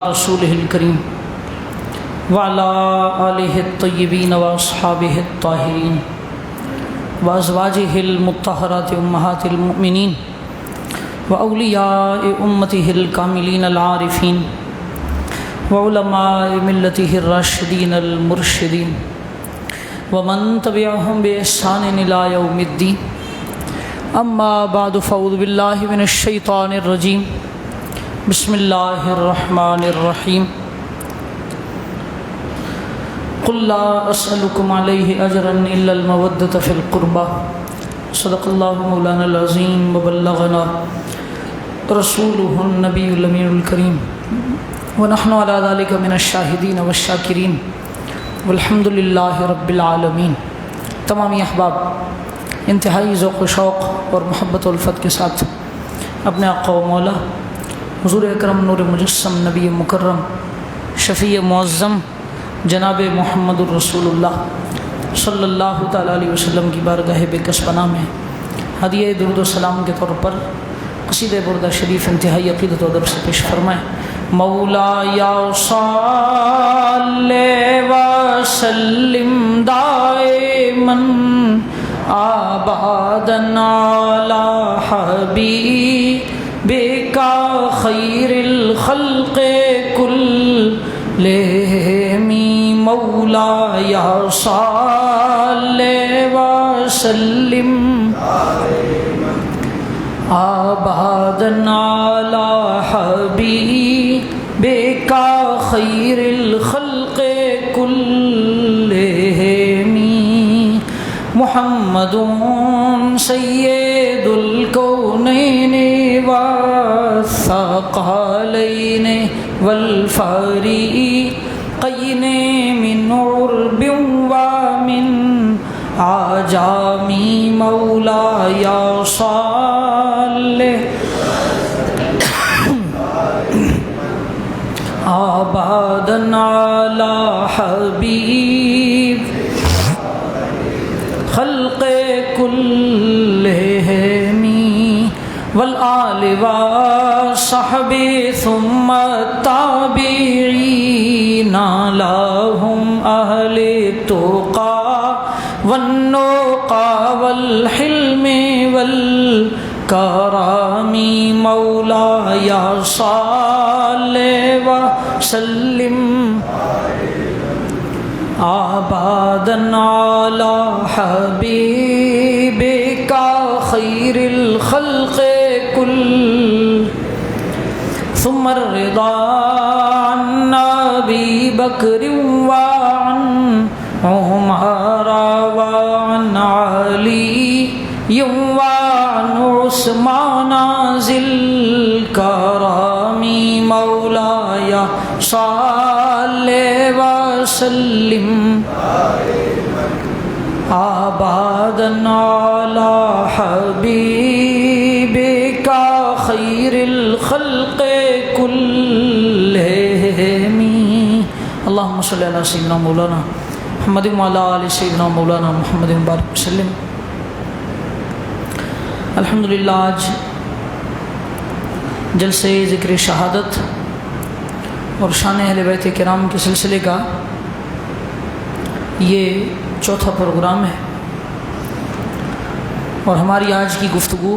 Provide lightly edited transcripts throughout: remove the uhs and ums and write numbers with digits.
رسوله الكريم وعلى آله الطيبين وأصحابه الطاهرين وأزواجه المطهرات أمهات المؤمنين وأولياء أمته الكاملين العارفين وعلماء ملته الراشدين المرشدين ومن تبعهم بإحسان إلى يوم الدين. أما بعد فأعوذ بالله من الشيطان الرجيم. بسم اللہ الرحمن الرحیم. قل لا اسألكم علیہ اجرا الا المودۃ فی القربى. صدق اللہ مولانا العظیم وبلغنا رسولہ النبی الامین الکریم ونحن علی ذلک من الشاہدین والشاکرین والحمد للہ رب العالمین. تمامی احباب انتہائی ذوق و شوق اور محبت و الفت کے ساتھ اپنے آقا و مولا حضور اکرم نور مجسم نبی مکرم شفیع معظم جناب محمد الرسول اللہ صلی اللہ تعالیٰ علیہ وسلم کی بارگاہ بکس پناہ میں ہدیہ درود و سلام کے طور پر قصیدہ بردہ شریف انتہائی عقیدت و ادب سے پیش فرمائیں. مولا یا صلی وسلم دائماً آباداً علی حبیبک خیر الخلق کلہم. مولا یا صلی وسلم آباداً علی حبیبک خیر الخلق کلہم. محمد سید الکونین والثقلین والفریقین من عرب ومن عجم. مولا یا صلی آباداً علی حبیب خلق کلہم والآل والصحب ثم التابعین لهم اہل التقى والنقى والحلم والکرم. مولا یا صلی وسلم آباداً علی حبیبک خیر الخلق کل. ثم الرضا عن ابی بکر وعن عمر وعن علی وعن عثمان ذی الکرم. مولا یا صلی وسلم آباداً علی حبیبک خیر الخلق کلہم. اللہم صلی علی سیدنا مولانا محمد وعلی آل سیدنا مولانا محمد بارک وسلم. الحمدللہ آج جلسے ذکر شہادت اور شان اہل بیت کرام کے سلسلے کا یہ چوتھا پروگرام ہے، اور ہماری آج کی گفتگو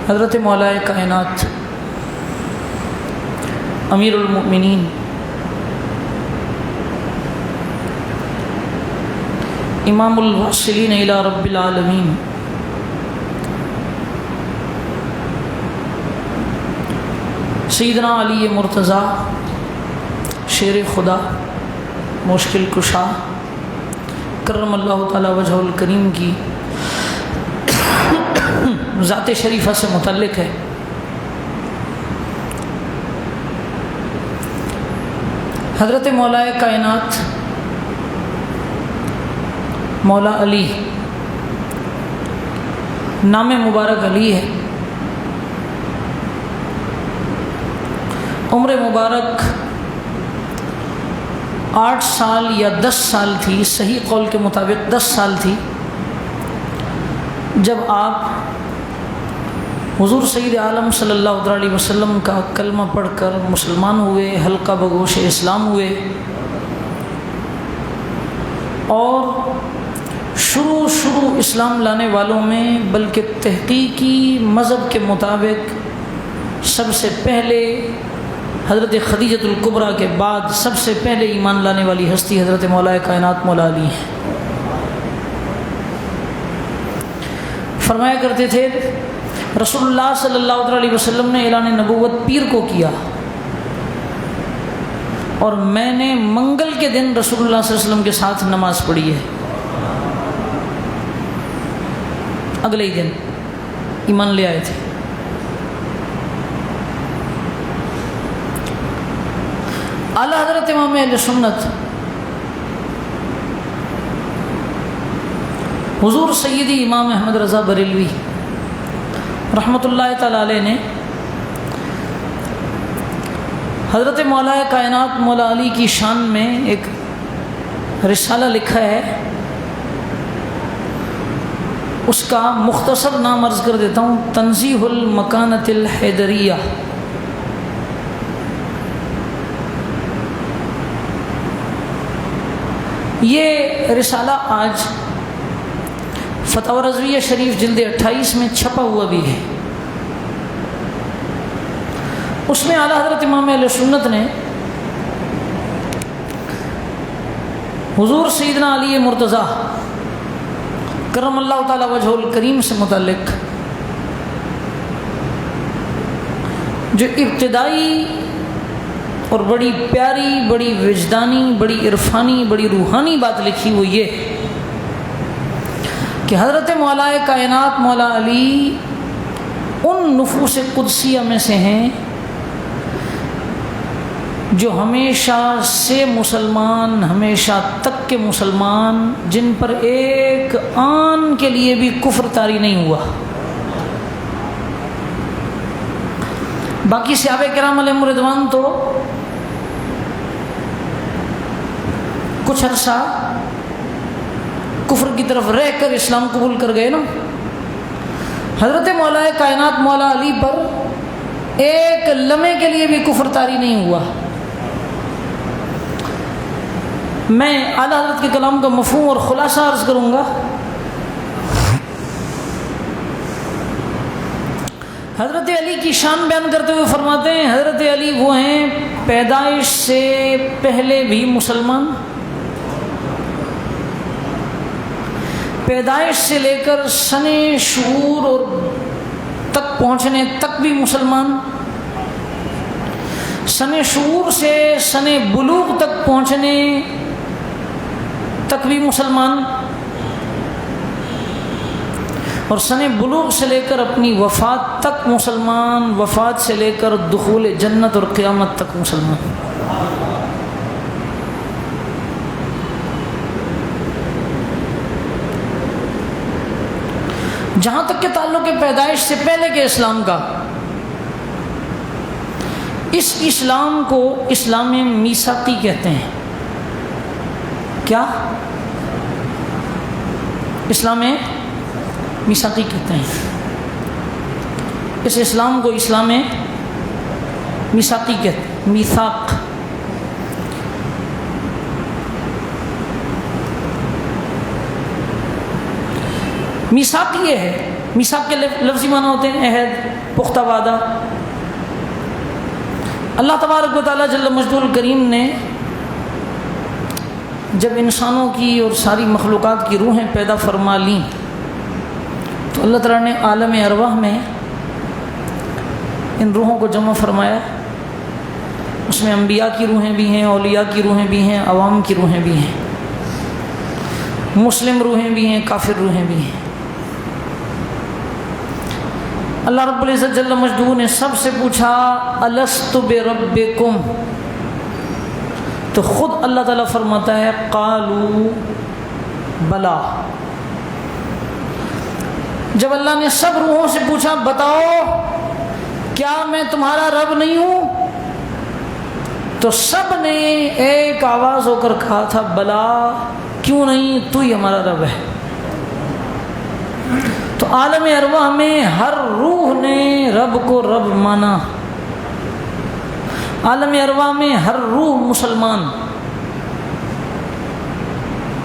حضرت مولا کائنات امیر المؤمنین امام الواصلین الی رب العالمین سیدنا علی مرتضیٰ شیر خدا مشکل کشا کرم اللہ تعالی وجہ الکریم کی ذات شریفہ سے متعلق ہے. حضرت مولا کائنات مولا علی نام مبارک علی ہے. عمر مبارک 8 سال یا 10 سال تھی، صحیح قول کے مطابق 10 سال تھی جب آپ حضور سید عالم صلی اللہ علیہ وسلم کا کلمہ پڑھ کر مسلمان ہوئے، حلقہ بگوش اسلام ہوئے، اور شروع اسلام لانے والوں میں بلکہ تحقیقی مذہب کے مطابق سب سے پہلے حضرت خدیجۃ الکبریٰ کے بعد سب سے پہلے ایمان لانے والی ہستی حضرت مولا کائنات مولا علی ہیں۔ فرمایا کرتے تھے رسول اللہ صلی اللہ علیہ وسلم نے اعلان نبوت پیر کو کیا، اور میں نے منگل کے دن رسول اللہ صلی اللہ علیہ وسلم کے ساتھ نماز پڑھی ہے۔ اگلے ہی دن ایمان لے آئے تھے۔ اعلیٰ حضرت امام اہل سنت حضور سیدی امام احمد رضا بریلوی رحمۃ اللہ تعالی علیہ نے حضرت مولا کائنات مولا علی کی شان میں ایک رسالہ لکھا ہے، اس کا مختصر نام عرض کر دیتا ہوں، تنزیہ المکانۃ الحیدریہ۔ یہ رسالہ آج فتاوی رضویہ شریف جلد 28 میں چھپا ہوا بھی ہے۔ اس میں اعلیٰ حضرت امام اہل سنت نے حضور سیدنا علی مرتضیٰ کرم اللہ تعالی وجہ الکریم سے متعلق جو ابتدائی اور بڑی پیاری، بڑی وجدانی، بڑی عرفانی، بڑی روحانی بات لکھی وہ یہ کہ حضرت مولا کائنات مولا علی ان نفوس قدسیہ میں سے ہیں جو ہمیشہ سے مسلمان، ہمیشہ تک کے مسلمان، جن پر ایک آن کے لیے بھی کفر طاری نہیں ہوا۔ باقی صحابہ کرام علیہم رضوان تو کچھ عرصہ کفر کی طرف رہ کر اسلام قبول کر گئے نا، حضرت مولا کائنات مولا علی پر ایک لمحے کے لیے بھی کفر طاری نہیں ہوا۔ میں اعلیٰ حضرت کے کلام کا مفہوم اور خلاصہ عرض کروں گا۔ حضرت علی کی شان بیان کرتے ہوئے فرماتے ہیں حضرت علی وہ ہیں پیدائش سے پہلے بھی مسلمان، پیدائش سے لے کر سن شعور اور تک پہنچنے تک بھی مسلمان، سن شعور سے سن بلوغ تک پہنچنے تک بھی مسلمان، اور سن بلوغ سے لے کر اپنی وفات تک مسلمان، وفات سے لے کر دخول جنت اور قیامت تک مسلمان۔ جہاں تک کہ تعلق ہے پیدائش سے پہلے کے اسلام کا، اس اسلام کو اسلام میثاقی کہتے ہیں۔ کیا؟ اسلام میثاقی کہتے ہیں۔ اس اسلام کو اسلام میثاقی کہتے ہیں، میثاق۔ میثاق یہ ہے، میثاق کے لفظی معنی ہوتے ہیں عہد، پختہ وعدہ۔ اللہ تبارک و تعالیٰ جل مجدہ الکریم نے جب انسانوں کی اور ساری مخلوقات کی روحیں پیدا فرما لیں تو اللہ تعالیٰ نے عالم ارواح میں ان روحوں کو جمع فرمایا۔ اس میں انبیاء کی روحیں بھی ہیں، اولیاء کی روحیں بھی ہیں، عوام کی روحیں بھی ہیں، مسلم روحیں بھی ہیں، کافر روحیں بھی ہیں۔ اللہ رب العزت جل مجدہ نے سب سے پوچھا الست بربکم، تو خود اللہ تعالیٰ فرماتا ہے قالوا بلا۔ جب اللہ نے سب روحوں سے پوچھا بتاؤ کیا میں تمہارا رب نہیں ہوں، تو سب نے ایک آواز ہو کر کہا تھا بلا، کیوں نہیں، تو ہی ہمارا رب ہے۔ تو عالم ارواح میں ہر روح نے رب کو رب مانا، عالم ارواح میں ہر روح مسلمان۔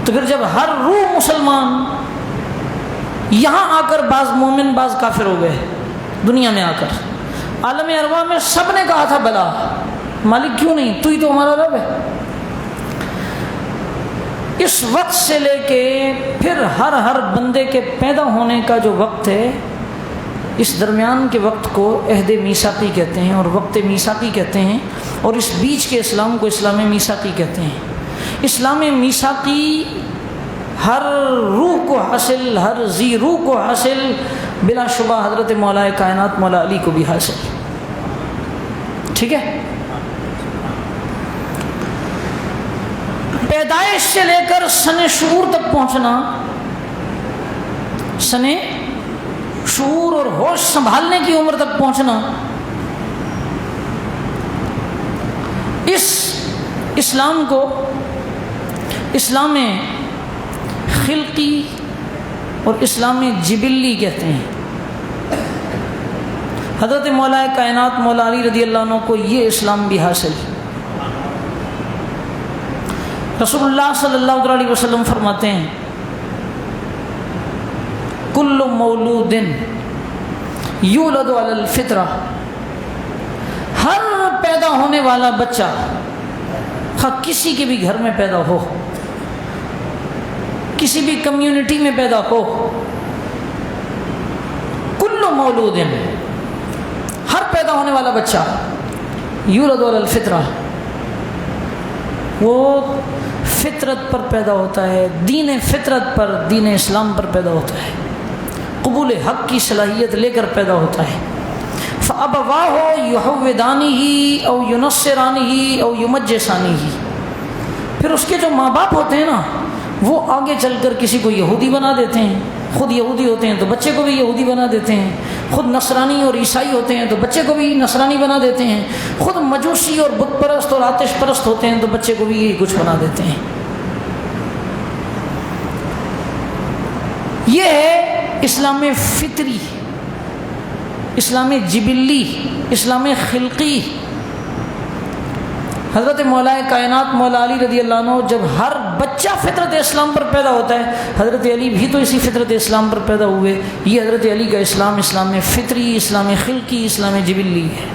تو پھر جب ہر روح مسلمان، یہاں آ کر بعض مومن بعض کافر ہو گئے، دنیا میں آ کر عالم ارواح میں سب نے کہا تھا بلا مالک کیوں نہیں، تو ہی تو ہمارا رب ہے۔ اس وقت سے لے کے پھر ہر بندے کے پیدا ہونے کا جو وقت ہے، اس درمیان کے وقت کو عہد میثاقی کہتے ہیں اور وقت میثاقی کہتے ہیں، اور اس بیچ کے اسلام کو اسلام میثاقی کہتے ہیں۔ اسلام میثاقی ہر روح کو حاصل، ہر ذی روح کو حاصل، بلا شبہ حضرت مولا کائنات مولا علی کو بھی حاصل، ٹھیک ہے۔ پیدائش سے لے کر سن شعور تک پہنچنا، سن شعور اور ہوش سنبھالنے کی عمر تک پہنچنا، اس اسلام کو اسلام خلقی اور اسلام جبلی کہتے ہیں۔ حضرت مولا کائنات مولا علی رضی اللہ عنہ کو یہ اسلام بھی حاصل۔ رسول اللہ صلی اللہ علیہ وسلم فرماتے ہیں کل مولود یولد علی الفطرہ، ہر پیدا ہونے والا بچہ خواہ کسی کے بھی گھر میں پیدا ہو، کسی بھی کمیونٹی میں پیدا ہو، کل مولود، ہر پیدا ہونے والا بچہ یولد علی الفطرہ، وہ فطرت پر پیدا ہوتا ہے، دین فطرت پر، دین اسلام پر پیدا ہوتا ہے، قبول حق کی صلاحیت لے کر پیدا ہوتا ہے۔ فَأَبَوَاهُ يُحَوِّدَانِهِ أَوْ يُنَصِّرَانِهِ أَوْ يُمَجِّسَانِهِ، پھر اس کے جو ماں باپ ہوتے ہیں نا، وہ آگے چل کر کسی کو یہودی بنا دیتے ہیں، خود یہودی ہوتے ہیں تو بچے کو بھی یہودی بنا دیتے ہیں، خود نصرانی اور عیسائی ہوتے ہیں تو بچے کو بھی نصرانی بنا دیتے ہیں، خود مجوسی اور بت پرست اور آتش پرست ہوتے ہیں تو بچے کو بھی یہی کچھ بنا دیتے ہیں۔ یہ ہے اسلام فطری، اسلام جبلی، اسلام خلقی۔ حضرت مولا کائنات مولا علی رضی اللہ عنہ جب ہر بچہ فطرت اسلام پر پیدا ہوتا ہے، حضرت علی بھی تو اسی فطرت اسلام پر پیدا ہوئے۔ یہ حضرت علی کا اسلام، اسلام فطری، اسلام خلقی، اسلام جبلی ہے۔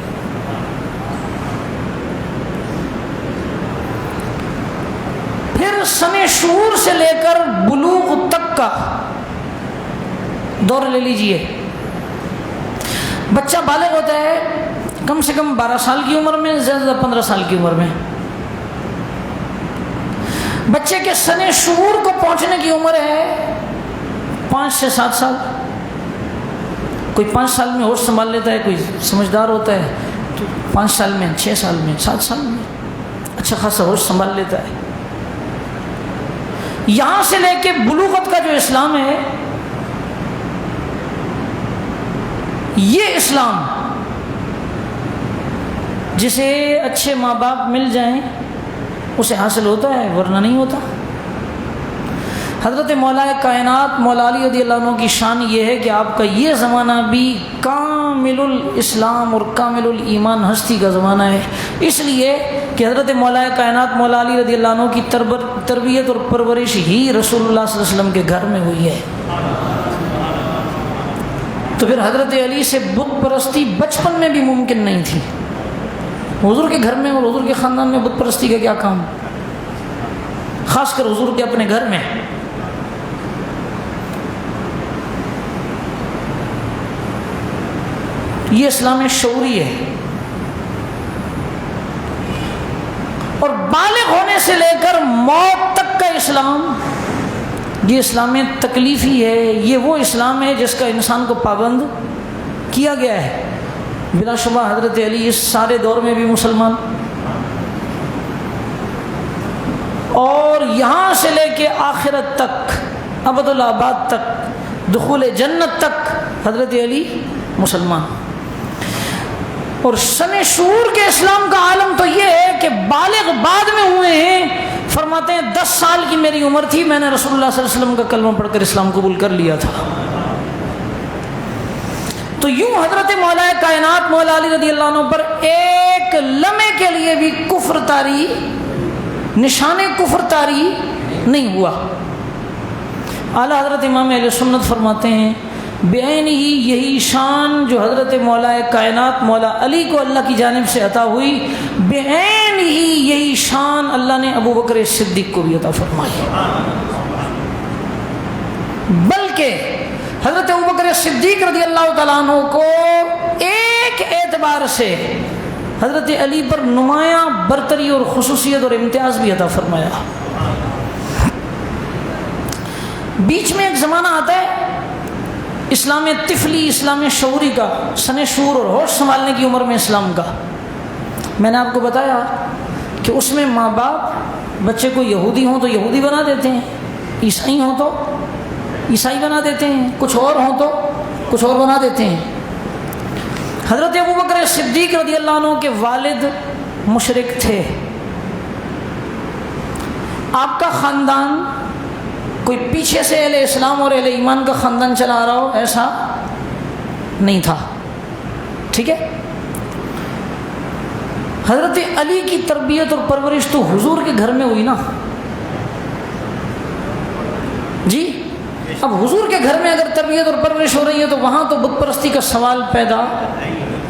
پھر سن شعور سے لے کر بلوغ تک کا دور لے لیجئے۔ بچہ بالغ ہوتا ہے کم سے کم 12 سال کی عمر میں، زیادہ سے 15 سال کی عمر میں۔ بچے کے سن شعور کو پہنچنے کی عمر ہے 5 سے 7 سال۔ کوئی 5 سال میں ہوش سنبھال لیتا ہے، کوئی سمجھدار ہوتا ہے تو 5 سال میں، 6 سال میں، 7 سال میں اچھا خاصا ہوش سنبھال لیتا ہے۔ یہاں سے لے کے بلوغت کا جو اسلام ہے، یہ اسلام جسے اچھے ماں باپ مل جائیں اسے حاصل ہوتا ہے، ورنہ نہیں ہوتا۔ حضرت مولا کائنات مولا علی رضی اللہ عنہ کی شان یہ ہے کہ آپ کا یہ زمانہ بھی کامل الاسلام اور کامل الایمان ہستی کا زمانہ ہے، اس لیے کہ حضرت مولا کائنات مولا علی رضی اللہ عنہ کی تربیت اور پرورش ہی رسول اللہ صلی اللہ علیہ وسلم کے گھر میں ہوئی ہے۔ تو پھر حضرت علی سے بت پرستی بچپن میں بھی ممکن نہیں تھی۔ حضور کے گھر میں اور حضور کے خاندان میں بت پرستی کا کیا کام، خاص کر حضور کے اپنے گھر میں۔ یہ اسلام شعوری ہے، اور بالغ ہونے سے لے کر موت تک کا اسلام، یہ اسلام تکلیفی ہے۔ یہ وہ اسلام ہے جس کا انسان کو پابند کیا گیا ہے۔ بلا شبہ حضرت علی اس سارے دور میں بھی مسلمان، اور یہاں سے لے کے آخرت تک، ابد الآباد تک، دخول جنت تک حضرت علی مسلمان۔ اور سن شعور کے اسلام کا عالم تو یہ ہے کہ بالغ بعد میں ہوئے ہیں۔ فرماتے ہیں 10 سال کی میری عمر تھی، میں نے رسول اللہ صلی اللہ علیہ وسلم کا کلمہ پڑھ کر اسلام قبول کر لیا تھا۔ تو یوں حضرت مولا کائنات مولا علی رضی اللہ عنہ پر ایک لمحے کے لیے بھی کفر طاری، نشان کفر طاری نہیں ہوا۔ اعلیٰ حضرت امام اہل سنت فرماتے ہیں بعین ہی یہی شان جو حضرت مولا کائنات مولا علی کو اللہ کی جانب سے عطا ہوئی، بعین ہی یہی شان اللہ نے ابو بکر صدیق کو بھی عطا فرمائی۔ بلکہ حضرت ابو بکر صدیق رضی اللہ تعالیٰ عنہ کو ایک اعتبار سے حضرت علی پر نمایاں برتری اور خصوصیت اور امتیاز بھی عطا فرمایا۔ بیچ میں ایک زمانہ آتا ہے اسلام طفلی، اسلام شعوری کا، سن شعور اور ہوش سنبھالنے کی عمر میں اسلام کا۔ میں نے آپ کو بتایا کہ اس میں ماں باپ بچے کو یہودی ہوں تو یہودی بنا دیتے ہیں، عیسائی ہوں تو عیسائی بنا دیتے ہیں، کچھ اور ہوں تو کچھ اور بنا دیتے ہیں۔ حضرت ابو بکر صدیق رضی اللہ عنہ کے والد مشرک تھے۔ آپ کا خاندان کوئی پیچھے سے اہل اسلام اور اہل ایمان کا خاندان چلا آ رہا ہو ایسا نہیں تھا، ٹھیک ہے۔ حضرت علی کی تربیت اور پرورش تو حضور کے گھر میں ہوئی نا جی۔ اب حضور کے گھر میں اگر تربیت اور پرورش ہو رہی ہے تو وہاں تو بت پرستی کا سوال پیدا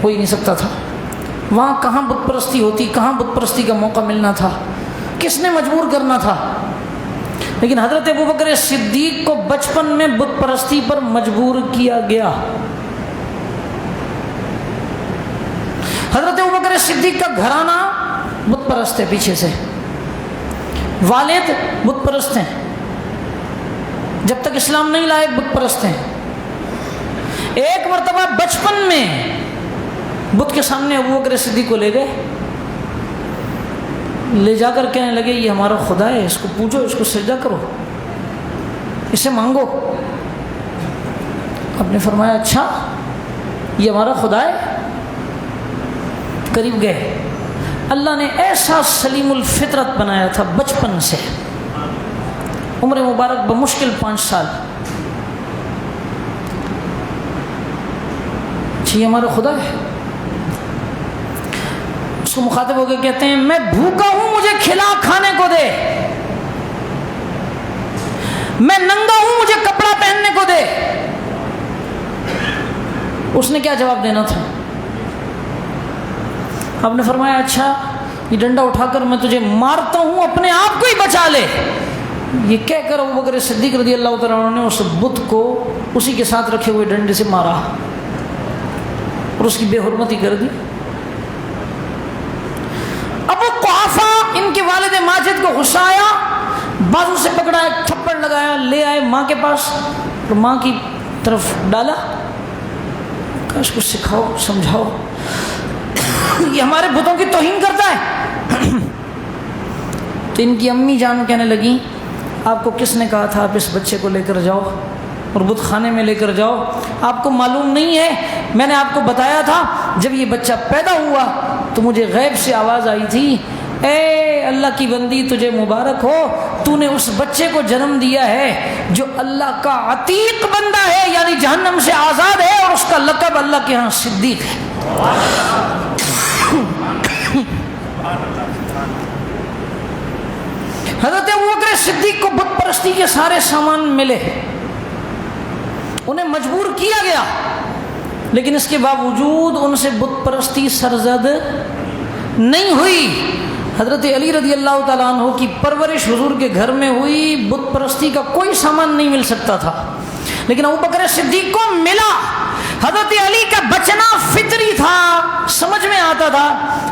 ہو ہی نہیں سکتا تھا۔ وہاں کہاں بت پرستی ہوتی، کہاں بت پرستی کا موقع ملنا تھا، کس نے مجبور کرنا تھا۔ لیکن حضرت ابو بکر صدیق کو بچپن میں بت پرستی پر مجبور کیا گیا۔ حضرت ابو بکر صدیق کا گھرانہ بت پرست ہے، پیچھے سے والد بت پرست ہیں، جب تک اسلام نہیں لائے بت پرست ہیں۔ ایک مرتبہ بچپن میں بت کے سامنے ابو بکر صدیق کو لے گئے، لے جا کر کہنے لگے یہ ہمارا خدا ہے، اس کو پوجو، اس کو سجدہ کرو، اسے مانگو۔ آپ نے فرمایا اچھا یہ ہمارا خدا ہے؟ قریب گئے، اللہ نے ایسا سلیم الفطرت بنایا تھا بچپن سے، عمر مبارک بمشکل 5 سال، یہ ہمارا خدا ہے۔ اس کو مخاطب ہو کے کہتے ہیں میں بھوکا ہوں، مجھے کھلا کھانے کو دے، میں ننگا ہوں، مجھے کپڑا پہننے کو دے۔ اس نے کیا جواب دینا تھا؟ آپ نے فرمایا اچھا یہ ڈنڈا اٹھا کر میں تجھے مارتا ہوں، اپنے آپ کو ہی بچا لے۔ یہ کہہ کر ابو بکر صدیق رضی اللہ تعالیٰ عنہ نے اس بت کو اسی کے ساتھ رکھے ہوئے ڈنڈے سے مارا اور اس کی بے حرمتی کر دی۔ ابو قحافہ ان کے والد ماجد کو غصہ آیا، بازو سے پکڑا، ایک تھپڑ لگایا، لے آئے ماں کے پاس اور ماں کی طرف ڈالا، کہا اس کو سکھاؤ، سمجھاؤ، یہ ہمارے بتوں کی توہین کرتا ہے۔ تو ان کی امی جان کہنے لگی آپ کو کس نے کہا تھا آپ اس بچے کو لے کر جاؤ اور بت خانے میں لے کر جاؤ؟ آپ کو معلوم نہیں ہے میں نے آپ کو بتایا تھا جب یہ بچہ پیدا ہوا تو مجھے غیب سے آواز آئی تھی اے اللہ کی بندی تجھے مبارک ہو، تو نے اس بچے کو جنم دیا ہے جو اللہ کا عتیق بندہ ہے، یعنی جہنم سے آزاد ہے، اور اس کا لقب اللہ کے ہاں صدیق ہے۔ حضرت ابوبکر صدیق کو بت پرستی کے سارے سامان ملے، انہیں مجبور کیا گیا، لیکن اس کے باوجود ان سے بت پرستی سرزد نہیں ہوئی۔ حضرت علی رضی اللہ تعالیٰ عنہ کی پرورش حضور کے گھر میں ہوئی، بت پرستی کا کوئی سامان نہیں مل سکتا تھا، لیکن ابوبکر صدیق کو ملا۔ حضرت علی کا بچنا فطری تھا، سمجھ میں آتا تھا۔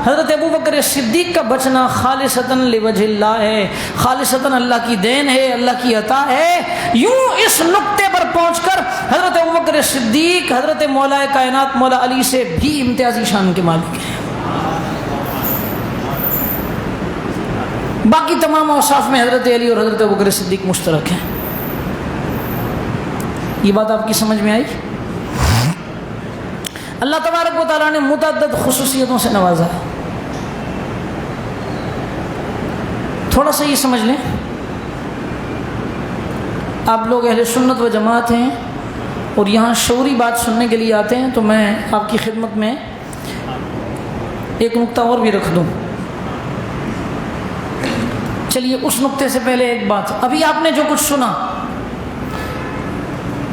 حضرت ابوبکر صدیق کا بچنا خالصتاً لوجہ اللہ ہے، خالصتاً اللہ کی دین ہے، اللہ کی عطا ہے۔ یوں اس نقطے پر پہنچ کر حضرت ابوبکر صدیق حضرت مولا کائنات مولا علی سے بھی امتیازی شان کے مالک ہیں۔ باقی تمام اوصاف میں حضرت علی اور حضرت ابوبکر صدیق مشترک ہیں۔ یہ بات آپ کی سمجھ میں آئی؟ اللہ تبارک و تعالیٰ نے متعدد خصوصیتوں سے نوازا ہے۔ تھوڑا سا یہ سمجھ لیں، آپ لوگ اہل سنت و جماعت ہیں، اور یہاں شعوری بات سننے کے لیے آتے ہیں، تو میں آپ کی خدمت میں ایک نقطہ اور بھی رکھ دوں۔ چلیے اس نقطے سے پہلے ایک بات، ابھی آپ نے جو کچھ سنا،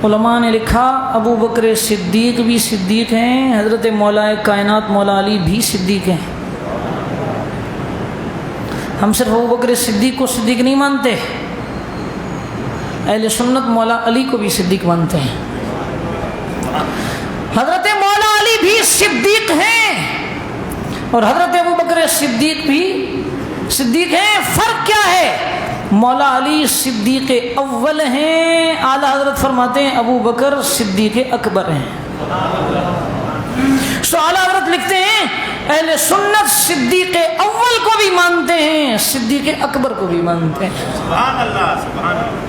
علماء نے لکھا ابو بکر صدیق بھی صدیق ہیں، حضرت مولا کائنات مولا علی بھی صدیق ہیں۔ ہم صرف ابو بکر صدیق کو صدیق نہیں مانتے، اہل سنت مولا علی کو بھی صدیق مانتے ہیں۔ حضرت مولا علی بھی صدیق ہیں اور حضرت ابو بکر صدیق بھی صدیق ہیں۔ فرق کیا ہے؟ مولا علی صدیق اول ہیں، اعلیٰ حضرت فرماتے ہیں ابو بکر صدیق اکبر ہیں۔ سو اعلیٰ حضرت لکھتے ہیں اہل سنت صدیق اول کو بھی مانتے ہیں، صدیق اکبر کو بھی مانتے ہیں۔ سبحان اللہ، سبحان اللہ۔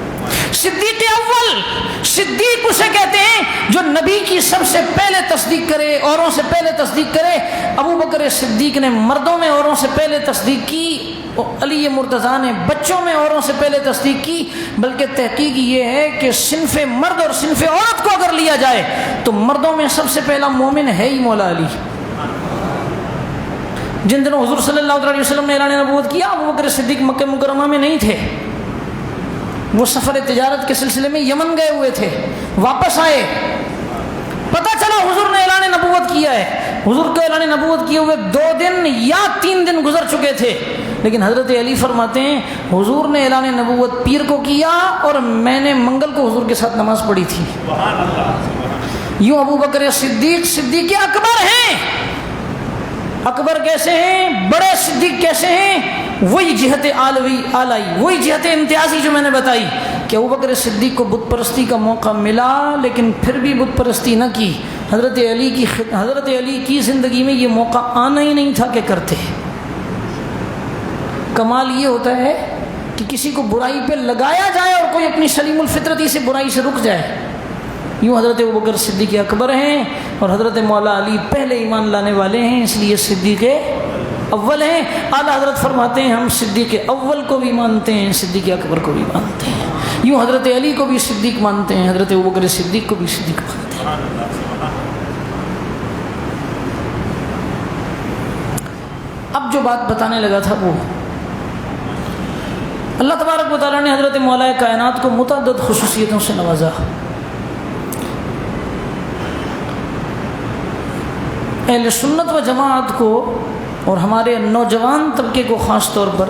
صدیق اول، صدیق اسے کہتے ہیں جو نبی کی سب سے پہلے تصدیق کرے، اوروں سے پہلے تصدیق کرے۔ ابو بکر صدیق نے مردوں میں اوروں سے پہلے تصدیق کی، علی مرتضیٰ نے بچوں میں اوروں سے پہلے تصدیق کی، بلکہ تحقیق یہ ہے کہ صنف مرد اور صنف عورت کو اگر لیا جائے تو مردوں میں سب سے پہلا مومن ہے ہی مولا علی۔ جن دنوں حضور صلی اللہ علیہ وسلم نے اعلان نبوت کیا، ابو بکر صدیق مکہ مکرمہ میں نہیں تھے، وہ سفر تجارت کے سلسلے میں یمن گئے ہوئے تھے، واپس آئے، پتہ چلا حضور نے اعلان نبوت کیا ہے۔ حضور کے اعلان نبوت کیے ہوئے 2 دن یا 3 دن گزر چکے تھے، لیکن حضرت علی فرماتے ہیں حضور نے اعلان نبوت پیر کو کیا اور میں نے منگل کو حضور کے ساتھ نماز پڑھی تھی۔ یوں ابو بکر صدیق صدیق اکبر ہیں۔ اکبر کیسے ہیں؟ بڑے صدیق کیسے ہیں؟ وہی جہت اعلی، وہی جہت امتیازی جو میں نے بتائی کہ ابو بکر صدیق کو بت پرستی کا موقع ملا لیکن پھر بھی بت پرستی نہ کی۔ حضرت علی کی زندگی میں یہ موقع آنا ہی نہیں تھا کہ کرتے۔ کمال یہ ہوتا ہے کہ کسی کو برائی پہ لگایا جائے اور کوئی اپنی سلیم الفطرتی سے برائی سے رک جائے۔ یوں حضرت ابوبکر صدیق اکبر ہیں اور حضرت مولا علی پہلے ایمان لانے والے ہیں، اس لیے صدیق اول ہیں۔ اعلیٰ حضرت فرماتے ہیں ہم صدیق اول کو بھی مانتے ہیں، صدیق اکبر کو بھی مانتے ہیں۔ یوں حضرت علی کو بھی صدیق مانتے ہیں، حضرت ابوبکر صدیق کو بھی صدیق مانتے ہیں۔ اب جو بات بتانے لگا تھا وہ اللہ تبارک و تعالیٰ نے حضرت مولا کائنات کو متعدد خصوصیتوں سے نوازا۔ اہل سنت و جماعت کو اور ہمارے نوجوان طبقے کو خاص طور پر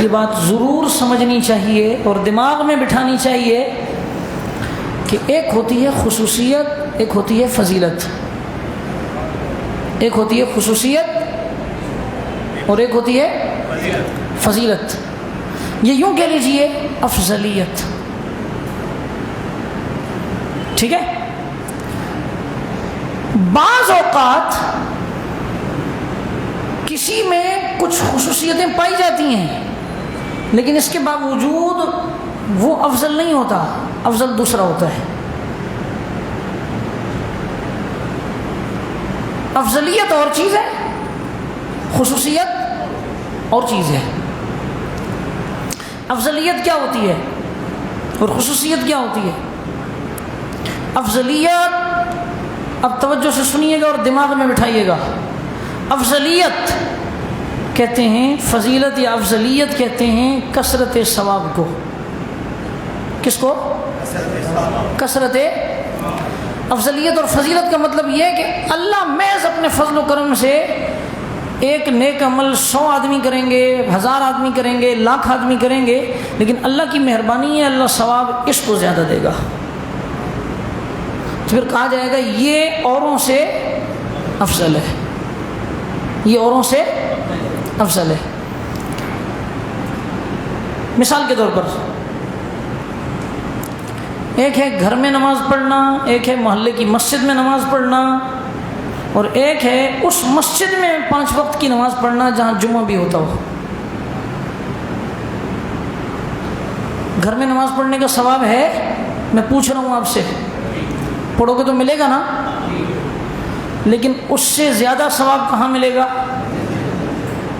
یہ بات ضرور سمجھنی چاہیے اور دماغ میں بٹھانی چاہیے کہ ایک ہوتی ہے خصوصیت، ایک ہوتی ہے فضیلت، ایک ہوتی ہے خصوصیت اور ایک ہوتی ہے فضیلت۔ یہ یوں کہہ لیجئے افضلیت، ٹھیک ہے؟ بعض اوقات کسی میں کچھ خصوصیتیں پائی جاتی ہیں لیکن اس کے باوجود وہ افضل نہیں ہوتا، افضل دوسرا ہوتا ہے۔ افضلیت اور چیز ہے، خصوصیت اور چیز ہے۔ افضلیت کیا ہوتی ہے اور خصوصیت کیا ہوتی ہے؟ افضلیت، اب توجہ سے سنیے گا اور دماغ میں بٹھائیے گا۔ افضلیت کہتے ہیں، فضیلت یا افضلیت کہتے ہیں کثرت ثواب کو۔ کس کو؟ کثرت۔ افضلیت اور فضیلت کا مطلب یہ ہے کہ اللہ محض اپنے فضل و کرم سے ایک نیک عمل 100 آدمی کریں گے، 1000 آدمی کریں گے، 1,00,000 آدمی کریں گے، لیکن اللہ کی مہربانی ہے، اللہ ثواب اس کو زیادہ دے گا۔ تو پھر کہا جائے گا یہ اوروں سے افضل ہے، یہ اوروں سے افضل ہے۔ مثال کے طور پر ایک ہے گھر میں نماز پڑھنا، ایک ہے محلے کی مسجد میں نماز پڑھنا، اور ایک ہے اس مسجد میں 5 وقت کی نماز پڑھنا جہاں جمعہ بھی ہوتا ہو۔ گھر میں نماز پڑھنے کا ثواب ہے، میں پوچھ رہا ہوں آپ سے، پڑھو گے تو ملے گا نا؟ لیکن اس سے زیادہ ثواب کہاں ملے گا؟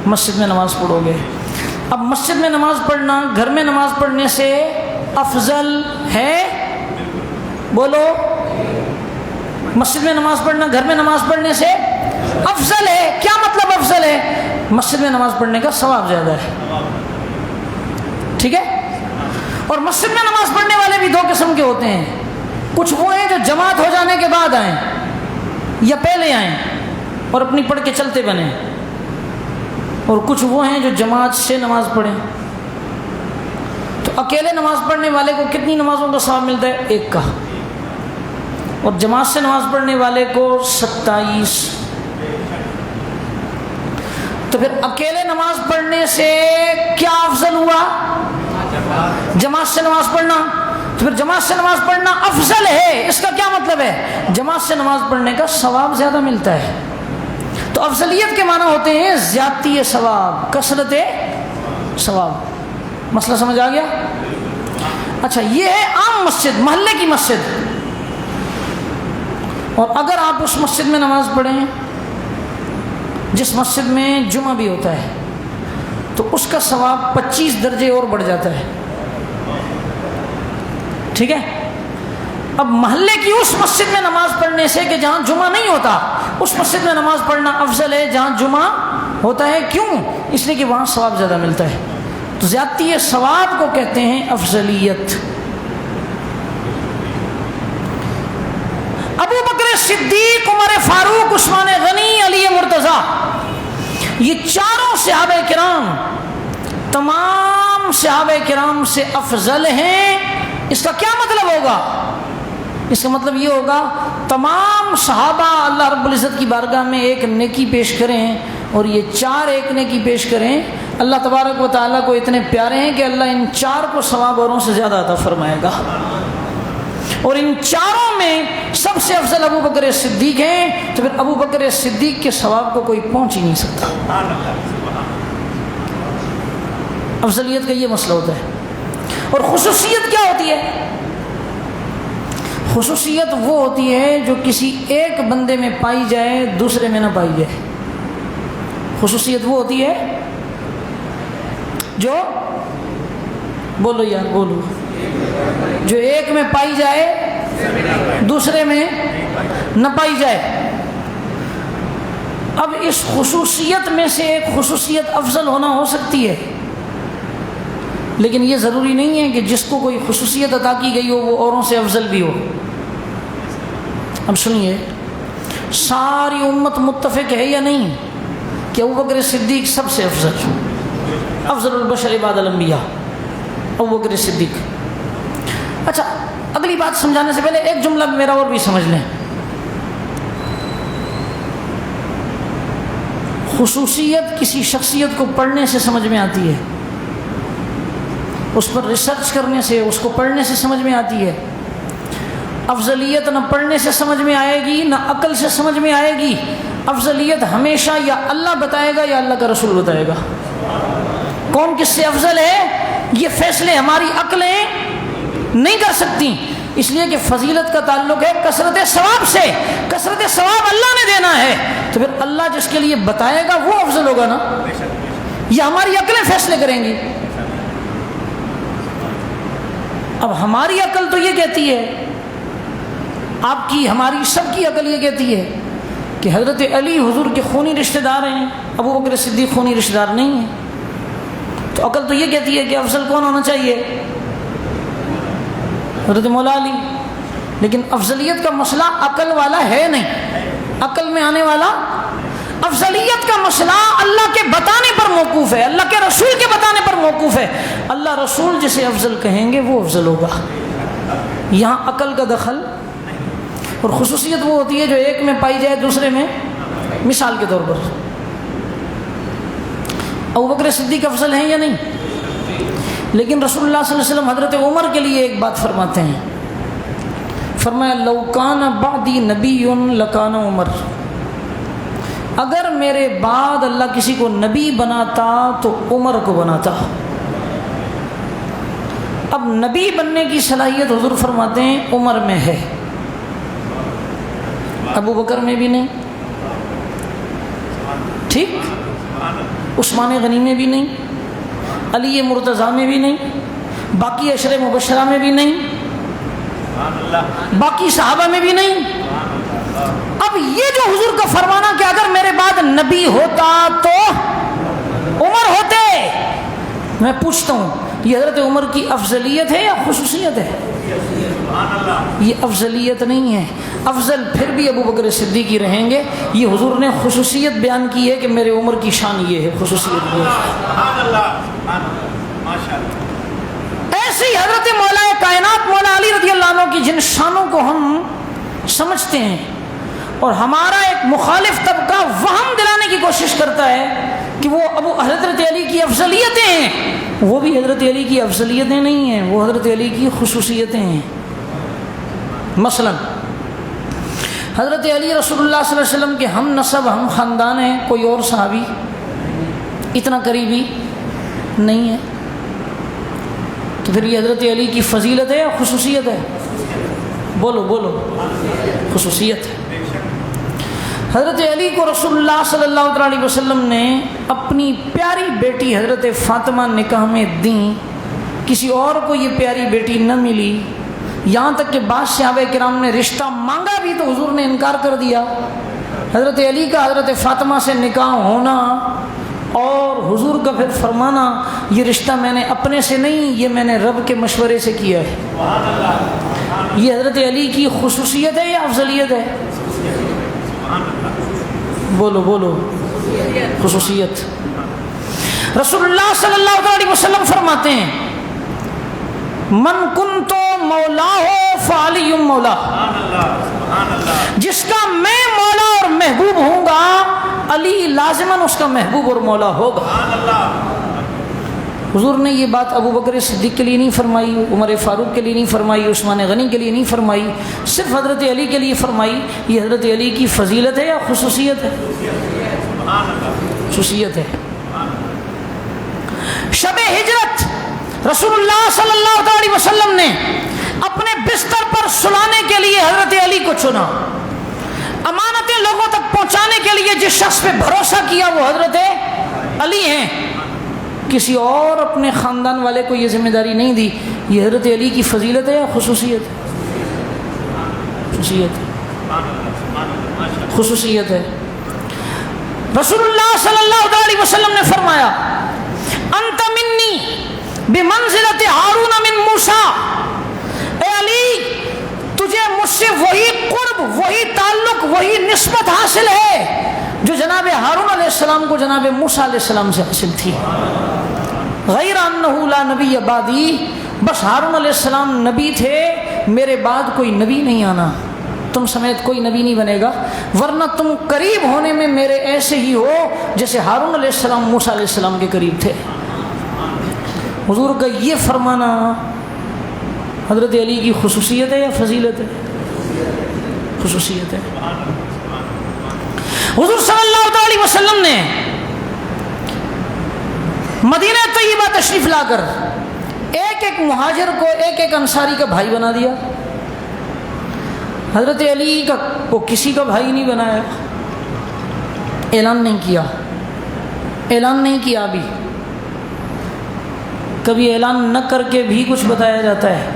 مسجد میں نماز پڑھو گے۔ اب مسجد میں نماز پڑھنا گھر میں نماز پڑھنے سے افضل ہے بولو، مسجد میں نماز پڑھنا گھر میں نماز پڑھنے سے افضل ہے۔ کیا مطلب افضل ہے؟ مسجد میں نماز پڑھنے کا ثواب زیادہ ہے، ٹھیک ہے؟ اور مسجد میں نماز پڑھنے والے بھی دو قسم کے ہوتے ہیں، کچھ وہ ہیں جو جماعت ہو جانے کے بعد آئیں یا پہلے آئیں اور اپنی پڑھ کے چلتے بنیں، اور کچھ وہ ہیں جو جماعت سے نماز پڑھیں۔ تو اکیلے نماز پڑھنے والے کو کتنی نمازوں کا ثواب ملتا ہے؟ ایک کا، اور جماعت سے نماز پڑھنے والے کو 27۔ تو پھر اکیلے نماز پڑھنے سے کیا افضل ہوا؟ جماعت سے نماز پڑھنا۔ تو پھر جماعت سے نماز پڑھنا افضل ہے، اس کا کیا مطلب ہے؟ جماعت سے نماز پڑھنے کا ثواب زیادہ ملتا ہے۔ تو افضلیت کے معنی ہوتے ہیں زیادتی ثواب، کثرت ثواب۔ مسئلہ سمجھ آ گیا؟ اچھا، یہ ہے عام مسجد، محلے کی مسجد۔ اور اگر آپ اس مسجد میں نماز پڑھیں جس مسجد میں جمعہ بھی ہوتا ہے تو اس کا ثواب 25 درجے اور بڑھ جاتا ہے، ٹھیک ہے؟ اب محلے کی اس مسجد میں نماز پڑھنے سے کہ جہاں جمعہ نہیں ہوتا، اس مسجد میں نماز پڑھنا افضل ہے جہاں جمعہ ہوتا ہے۔ کیوں؟ اس لیے کہ وہاں ثواب زیادہ ملتا ہے۔ تو زیادتی ثواب کو کہتے ہیں افضلیت۔ ابو بکر صدیق، عمر فاروق، عثمان غنی، علی مرتضیٰ، یہ چاروں صحابہ کرام تمام صحابہ کرام سے افضل ہیں۔ اس کا کیا مطلب ہوگا؟ اس کا مطلب یہ ہوگا تمام صحابہ اللہ رب العزت کی بارگاہ میں ایک نیکی پیش کریں اور یہ چار ایک نیکی پیش کریں، اللہ تبارک و تعالیٰ کو اتنے پیارے ہیں کہ اللہ ان چار کو ثواب اوروں سے زیادہ عطا فرمائے گا۔ اور ان چاروں میں سب سے افضل ابو بکر صدیق ہیں، تو پھر ابو بکر صدیق کے ثواب کو کوئی پہنچ ہی نہیں سکتا۔ افضلیت کا یہ مسئلہ ہوتا ہے۔ اور خصوصیت کیا ہوتی ہے؟ خصوصیت وہ ہوتی ہے جو کسی ایک بندے میں پائی جائے دوسرے میں نہ پائی جائے۔ خصوصیت وہ ہوتی ہے جو، بولو یار بولو، جو ایک میں پائی جائے دوسرے میں نہ پائی جائے۔ اب اس خصوصیت میں سے ایک خصوصیت افضل ہونا ہو سکتی ہے، لیکن یہ ضروری نہیں ہے کہ جس کو کوئی خصوصیت عطا کی گئی ہو وہ اوروں سے افضل بھی ہو۔ اب سنیے، ساری امت متفق ہے یا نہیں کہ ابو بکر صدیق سب سے افضل البشر بعد الانبیاء، ابو بکر صدیق۔ اچھا، اگلی بات سمجھانے سے پہلے ایک جملہ میرا اور بھی سمجھ لیں۔ خصوصیت کسی شخصیت کو پڑھنے سے سمجھ میں آتی ہے، اس پر ریسرچ کرنے سے، اس کو پڑھنے سے سمجھ میں آتی ہے۔ افضلیت نہ پڑھنے سے سمجھ میں آئے گی نہ عقل سے سمجھ میں آئے گی۔ افضلیت ہمیشہ یا اللہ بتائے گا یا اللہ کا رسول بتائے گا۔ کون کس سے افضل ہے یہ فیصلے ہماری عقلیں نہیں کر سکتی، اس لیے کہ فضیلت کا تعلق ہے کثرت ثواب سے۔ کثرت ثواب اللہ نے دینا ہے، تو پھر اللہ جس کے لیے بتائے گا وہ افضل ہوگا نا، یہ ہماری عقلیں فیصلے کریں گی۔ اب ہماری عقل تو یہ کہتی ہے، آپ کی ہماری سب کی عقل یہ کہتی ہے کہ حضرت علی حضور کے خونی رشتہ دار ہیں، ابو بکر صدیق خونی رشتہ دار نہیں ہیں۔ تو عقل تو یہ کہتی ہے کہ افضل کون ہونا چاہیے؟ حضرت مولا علی۔ لیکن افضلیت کا مسئلہ عقل والا ہے نہیں، عقل میں آنے والا افضلیت کا مسئلہ اللہ کے بتانے پر موقوف ہے، اللہ کے رسول کے بتانے پر موقوف ہے۔ اللہ رسول جسے افضل کہیں گے وہ افضل ہوگا، یہاں عقل کا دخل۔ اور خصوصیت وہ ہوتی ہے جو ایک میں پائی جائے دوسرے میں۔ مثال کے طور پر ابو بکر صدیق افضل ہیں یا نہیں؟ لیکن رسول اللہ صلی اللہ علیہ وسلم حضرت عمر کے لیے ایک بات فرماتے ہیں، فرمایا لو کان بعدی نبی لکان عمر، اگر میرے بعد اللہ کسی کو نبی بناتا تو عمر کو بناتا۔ اب نبی بننے کی صلاحیت حضور فرماتے ہیں عمر میں ہے، ابو بکر میں بھی نہیں، ٹھیک، عثمان غنی میں بھی نہیں، علی مرتضیٰ میں بھی نہیں، باقی عشر مبشرہ میں بھی نہیں۔ باقی صحابہ میں بھی نہیں. اب یہ جو حضور کا فرمانا کہ اگر میرے بعد نبی ہوتا تو عمر ہوتے، میں پوچھتا ہوں یہ حضرت عمر کی افضلیت ہے یا خصوصیت ہے؟ یہ افضلیت نہیں ہے. افضل پھر بھی ابو بکر صدیق ہی رہیں گے. یہ حضور نے خصوصیت بیان کی ہے کہ میرے عمر کی شان یہ ہے، خصوصیت یہ ہے. ایسے ہی حضرت مولا کائنات مولا علی رضی اللہ عنہ کی جن شانوں کو ہم سمجھتے ہیں اور ہمارا ایک مخالف طبقہ وہم دلانے کی کوشش کرتا ہے کہ وہ حضرت علی کی افضلیتیں ہیں، وہ بھی حضرت علی کی افضلیتیں نہیں ہیں، وہ حضرت علی کی خصوصیتیں ہیں. مثلا حضرت علی رسول اللہ صلی اللہ علیہ وسلم کے ہم نسب ہم خاندان ہیں، کوئی اور صحابی اتنا قریبی نہیں ہے. تو پھر یہ حضرت علی کی فضیلت ہے یا خصوصیت ہے؟ بولو بولو، خصوصیت ہے. حضرت علی کو رسول اللہ صلی اللہ علیہ وسلم نے اپنی پیاری بیٹی حضرت فاطمہ نکاح میں دیں. کسی اور کو یہ پیاری بیٹی نہ ملی، یہاں تک کہ بعض صحابہ کرام نے رشتہ مانگا بھی تو حضور نے انکار کر دیا. حضرت علی کا حضرت فاطمہ سے نکاح ہونا اور حضور کا پھر فرمانا یہ رشتہ میں نے اپنے سے نہیں، یہ میں نے رب کے مشورے سے کیا ہے. یہ حضرت علی کی خصوصیت ہے یا افضلیت ہے؟ بولو بولو، خصوصیت. رسول اللہ صلی اللہ علیہ وسلم فرماتے ہیں من کنت مولا ہو فعلی مولا، جس کا میں مولا اور محبوب ہوں گا علی لازماً اس کا محبوب اور مولا ہوگا. حضور نے یہ بات ابو بکر صدیق کے لیے نہیں فرمائی، عمر فاروق کے لیے نہیں فرمائی، عثمان غنی کے لیے نہیں فرمائی، صرف حضرت علی کے لیے فرمائی. یہ حضرت علی کی فضیلت ہے یا خصوصیت ہے؟ خصوصیت ہے. شب ہجرت رسول اللہ صلی اللہ علیہ وسلم نے اپنے بستر پر سلانے کے لیے حضرت علی کو چنا. امانتیں لوگوں تک پہنچانے کے لیے جس شخص پہ بھروسہ کیا وہ حضرت علی ہیں. کسی اور اپنے خاندان والے کو یہ ذمہ داری نہیں دی. یہ حضرت علی کی فضیلت ہے یا خصوصیت ہے؟ خصوصیت ہے. خصوصیت ہے. رسول اللہ صلی اللہ علیہ وسلم نے فرمایا انت منی بمنزلت ہارون من موسیٰ، اے علی تجھے مجھ سے وہی قرب، وہی تعلق، وہی نسبت حاصل ہے جو جناب ہارون علیہ السلام کو جناب موسیٰ علیہ السلام سے حاصل تھی. غیر انہ لا نبی بعدی، بس ہارون علیہ السلام نبی تھے، میرے بعد کوئی نبی نہیں آنا، تم سمیت کوئی نبی نہیں بنے گا، ورنہ تم قریب ہونے میں میرے ایسے ہی ہو جیسے ہارون علیہ السلام موسیٰ علیہ السلام کے قریب تھے. حضور کا یہ فرمانا حضرت علی کی خصوصیت ہے یا فضیلت ہے؟ خصوصیت ہے. حضور صلی اللہ علیہ وسلم نے مدینہ طیبہ تشریف لا کر ایک ایک مہاجر کو ایک ایک انصاری کا بھائی بنا دیا. حضرت علی کا کو کسی کا بھائی نہیں بنایا، اعلان نہیں کیا، اعلان نہیں کیا. ابھی کبھی اعلان نہ کر کے بھی کچھ بتایا جاتا ہے،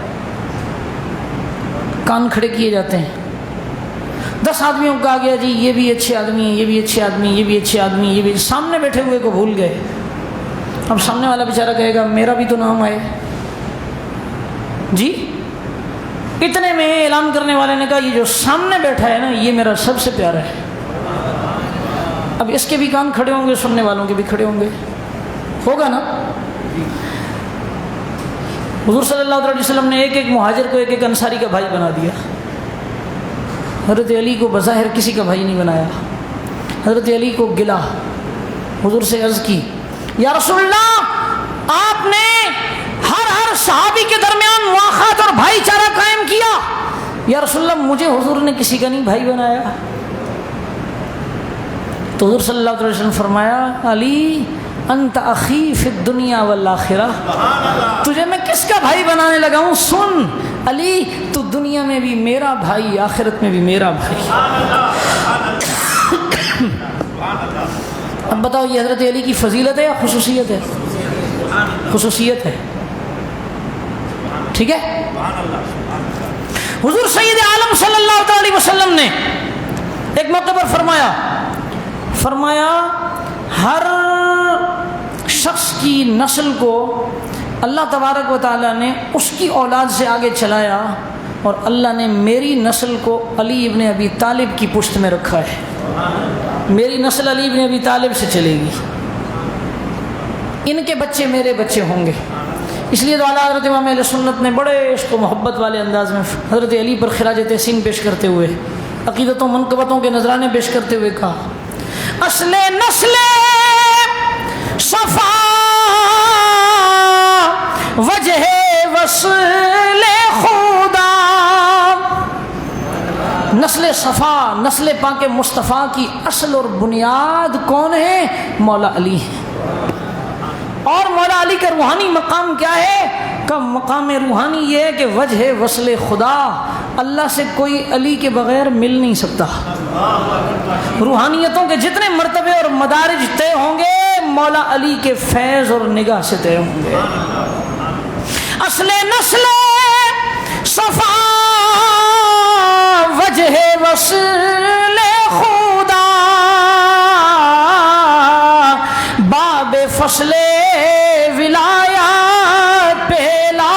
کان کھڑے کیے جاتے ہیں. 10 آدمیوں کو کہا گیا جی یہ بھی اچھے آدمی ہیں، یہ بھی اچھے آدمی، یہ بھی اچھے آدمی، یہ بھی، سامنے بیٹھے ہوئے کو بھول گئے. اب سامنے والا بیچارہ کہے گا میرا بھی تو نام آئے جی. اتنے میں اعلان کرنے والے نے کہا یہ جو سامنے بیٹھا ہے نا یہ میرا سب سے پیارا ہے. اب اس کے بھی کان کھڑے ہوں گے، سننے والوں کے بھی کھڑے ہوں گے، ہوگا نا. حضور صلی اللہ علیہ وسلم نے ایک ایک مہاجر کو ایک ایک انصاری کا بھائی بنا دیا. حضرت علی کو بظاہر کسی کا بھائی نہیں بنایا. حضرت علی کو گلا، حضور سے عرض کی یا رسول اللہ آپ نے ہر صحابی کے درمیان مواخات اور بھائی چارہ قائم کیا، یا رسول اللہ مجھے حضور نے کسی کا نہیں بھائی بنایا. تو حضور صلی اللہ علیہ وسلم فرمایا علی انت اخی فی الدنیا والآخرہ، تجھے میں کس کا بھائی بنانے لگا ہوں. سن علی تو دنیا میں بھی میرا بھائی، آخرت میں بھی میرا بھائی. اب بتاؤ یہ حضرت علی کی فضیلت ہے یا خصوصیت ہے؟ خصوصیت ہے. ٹھیک ہے. حضور سید عالم صلی اللہ علیہ وسلم نے ایک موقع پر فرمایا ہر شخص کی نسل کو اللہ تبارک و تعالیٰ نے اس کی اولاد سے آگے چلایا، اور اللہ نے میری نسل کو علی ابن ابی طالب کی پشت میں رکھا ہے. میری نسل علی ابن ابی طالب سے چلے گی، ان کے بچے میرے بچے ہوں گے. اس لیے تو اعلیٰ حضرت امام اہل سنت نے بڑے عشق و محبت والے انداز میں حضرت علی پر خراج تحسین پیش کرتے ہوئے، عقیدتوں منقبتوں کے نذرانے پیش کرتے ہوئے کہا: اصل نسل صفا وجہ وصل خدا. نسل صفا، نسل پاک مصطفیٰ کی اصل اور بنیاد کون ہے؟ مولا علی ہے. اور مولا علی کا روحانی مقام کیا ہے؟ کا مقام روحانی یہ ہے کہ وجہ وصل خدا، اللہ سے کوئی علی کے بغیر مل نہیں سکتا. روحانیتوں کے جتنے مرتبے اور مدارج طے ہوں گے مولا علی کے فیض اور نگاہ سے طے ہوں گے. اصل نسل صفا وجہ وصل خدا، باب فصل ولایات پہلا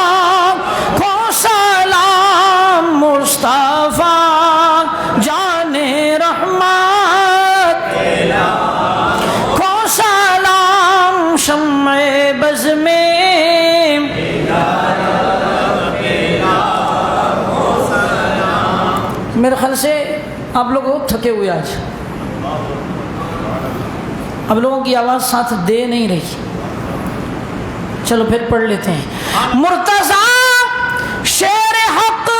کو سلام مصطفیٰ جان رحمت کو سلام شمع بز میں. میرے خیال سے آپ لوگ بہت تھکے ہوئے آج، اب لوگوں کی آواز ساتھ دے نہیں رہی. چلو پھر پڑھ لیتے ہیں. مرتضی شیر حق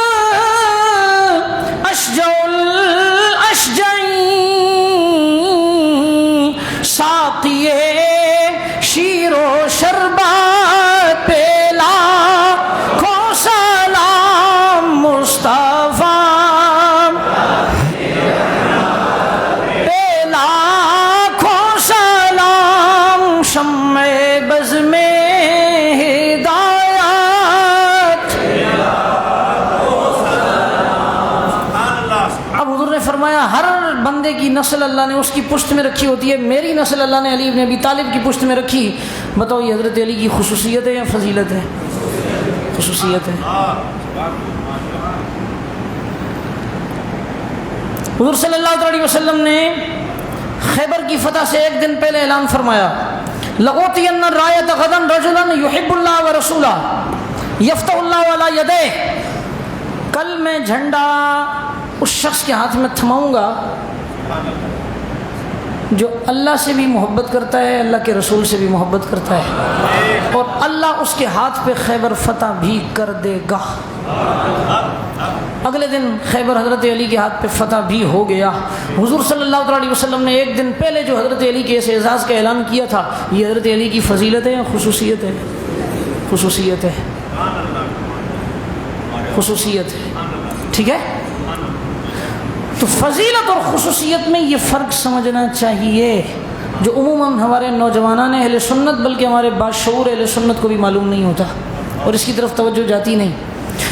اشجع الاشجعی، ساقی شیر و شربت پیلا کو سلام مصطفیٰ پیلا کو سلام شمع بز میں فرمایا ہر بندے کی نسل اللہ نے اس کی پشت میں رکھی ہوتی ہے. میری نسل اللہ نے علی ابن ابی طالب کی پشت میں رکھی. بتاؤ یہ حضرت علی کی خصوصیت ہے یا فضیلت ہے؟ خصوصیت ہے. حضور صلی اللہ علیہ وسلم نے خیبر کی فتح سے ایک دن پہلے اعلان فرمایا: لأوتین الرایۃ غدا رجلا یحب اللہ ورسولہ یفتح اللہ علی یدیہ. کل میں جھنڈا اس شخص کے ہاتھ میں تھماؤں گا جو اللہ سے بھی محبت کرتا ہے، اللہ کے رسول سے بھی محبت کرتا ہے، اور اللہ اس کے ہاتھ پہ خیبر فتح بھی کر دے گا. اگلے دن خیبر حضرت علی کے ہاتھ پہ فتح بھی ہو گیا. حضور صلی اللہ علیہ وسلم نے ایک دن پہلے جو حضرت علی کے اس اعزاز کا اعلان کیا تھا، یہ حضرت علی کی فضیلت ہے یا خصوصیت ہے؟ خصوصیت ہے. خصوصیت ہے. ٹھیک ہے. تو فضیلت اور خصوصیت میں یہ فرق سمجھنا چاہیے جو عموماً ہمارے نوجوانان اہل سنت بلکہ ہمارے باشعور اہل سنت کو بھی معلوم نہیں ہوتا اور اس کی طرف توجہ جاتی نہیں.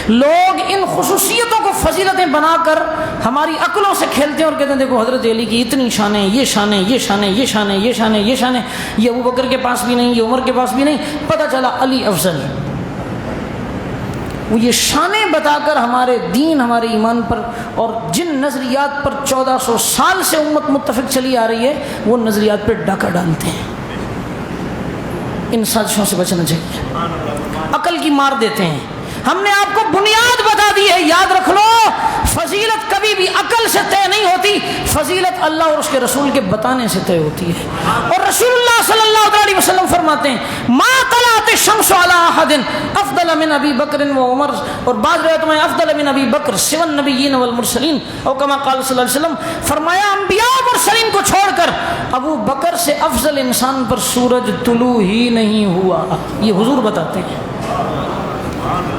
لوگ ان خصوصیتوں کو فضیلتیں بنا کر ہماری عقلوں سے کھیلتے ہیں اور کہتے ہیں دیکھو حضرت علی کی اتنی شانیں، یہ شانیں، یہ شانیں، یہ شانیں، یہ شانیں، یہ شانیں، یہ ابو بکر کے پاس بھی نہیں، یہ عمر کے پاس بھی نہیں. پتہ چلا علی افضل. وہ یہ شانیں بتا کر ہمارے دین، ہمارے ایمان پر اور جن نظریات پر 1400 سال سے امت متفق چلی آ رہی ہے وہ نظریات پہ ڈاکہ ڈالتے ہیں. ان سازشوں سے بچنا چاہیے. عقل کی مار دیتے ہیں. ہم نے آپ کو بنیاد بتا دی ہے، یاد رکھ لو. فضیلت کبھی بھی عقل سے طے نہیں ہوتی، فضیلت اللہ اور اس کے رسول کے بتانے سے طے ہوتی ہے. اور رسول اللہ صلی اللہ علیہ وسلم فرماتے ہیں ما طلعت الشمس علی احد افضل من ابی بکر و عمر، اور بعض روایتوں میں افضل من ابی بکر سوى النبیین والمرسلین، اور کما قال صلی اللہ علیہ وسلم، فرمایا انبیاء اور مرسلین کو چھوڑ کر ابو بکر سے افضل انسان پر سورج طلوع ہی نہیں ہوا. یہ حضور بتاتے ہیں.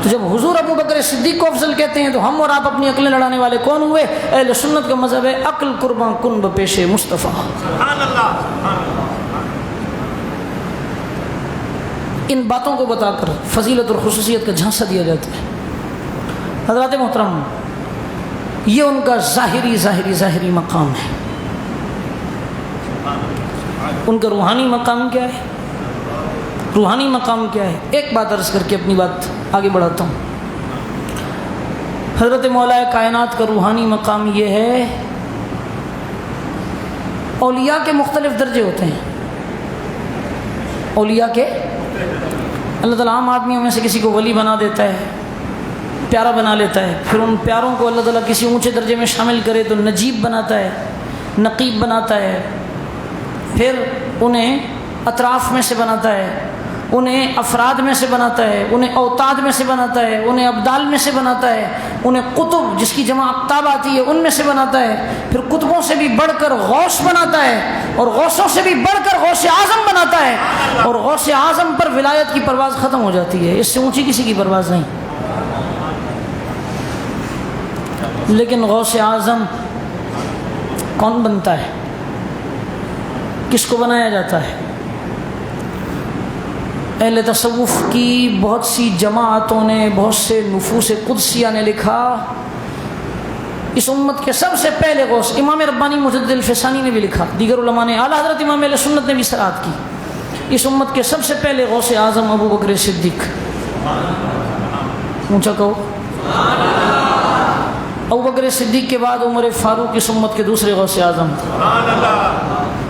تو جب حضور ابو بکر صدیق کو افضل کہتے ہیں تو ہم اور آپ اپنی عقلیں لڑانے والے کون ہوئے؟ اہل سنت کا مذہب ہے عقل قرباں کن بپیش مصطفیٰ. ان باتوں کو بتا کر فضیلت اور خصوصیت کا جھانسا دیا جاتا ہے. حضرات محترم، یہ ان کا ظاہری مقام ہے. ان کا روحانی مقام کیا ہے؟ روحانی مقام کیا ہے؟ ایک بات عرض کر کے اپنی بات آگے بڑھاتا ہوں. حضرت مولا کائنات کا روحانی مقام یہ ہے، اولیاء کے مختلف درجے ہوتے ہیں. اولیاء کے اللہ تعالیٰ عام آدمیوں میں سے کسی کو ولی بنا دیتا ہے، پیارا بنا لیتا ہے، پھر ان پیاروں کو اللہ تعالیٰ کسی اونچے درجے میں شامل کرے تو نجیب بناتا ہے، نقیب بناتا ہے، پھر انہیں اطراف میں سے بناتا ہے، انہیں افراد میں سے بناتا ہے، انہیں اوتاد میں سے بناتا ہے، انہیں ابدال میں سے بناتا ہے، انہیں قطب جس کی جمع اقطاب آتی ہے ان میں سے بناتا ہے، پھر قطبوں سے بھی بڑھ کر غوث بناتا ہے، اور غوثوں سے بھی بڑھ کر غوث اعظم بناتا ہے، اور غوث اعظم پر ولایت کی پرواز ختم ہو جاتی ہے. اس سے اونچی کسی کی پرواز نہیں. لیکن غوث اعظم کون بنتا ہے؟ کس کو بنایا جاتا ہے؟ اہل تصوف کی بہت سی جماعتوں نے، بہت سے نفوس قدسیہ نے لکھا اس امت کے سب سے پہلے غوث امام ربانی مجدد الفسانی نے بھی لکھا، دیگر علماء نے، اعلیٰ حضرت امام اہل سنت نے بھی صراحت کی، اس امت کے سب سے پہلے غوث اعظم ابو بکر صدیق. اونچا کہو. ابو بکر صدیق کے بعد عمر فاروق اس امت کے دوسرے غوث اعظم،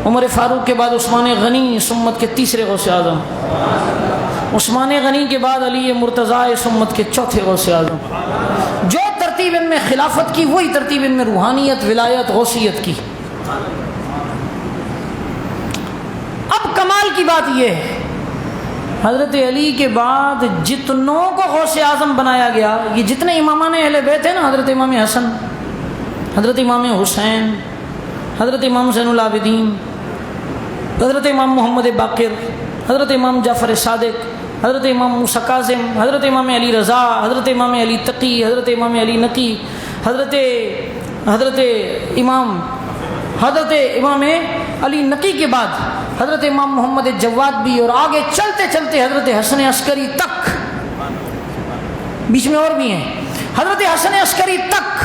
عمر فاروق کے بعد عثمان غنی اس امت کے تیسرے غوث اعظم، عثمان غنی کے بعد علی مرتضیٰ اس امت کے چوتھے غوث اعظم. جو ترتیب ان میں خلافت کی وہی ترتیب ان میں روحانیت، ولایت، غوثیت کی. اب کمال کی بات یہ ہے، حضرت علی کے بعد جتنوں کو غوث اعظم بنایا گیا، یہ جتنے امامان اہل بیت ہیں نا، حضرت امام حسن، حضرت امام حسین، حضرت امام زین العابدین، حضرت امام محمد باقر، حضرت امام جعفر صادق، حضرت امام موسیٰ کاظم، حضرت امام علی رضا، حضرت امام علی تقی، حضرت امام علی نقی، حضرت امام علی نقی کے بعد حضرت امام محمد جواد بھی، اور آگے چلتے چلتے حضرت حسن عسکری تک، بیچ میں اور بھی ہیں، حضرت حسن عسکری تک.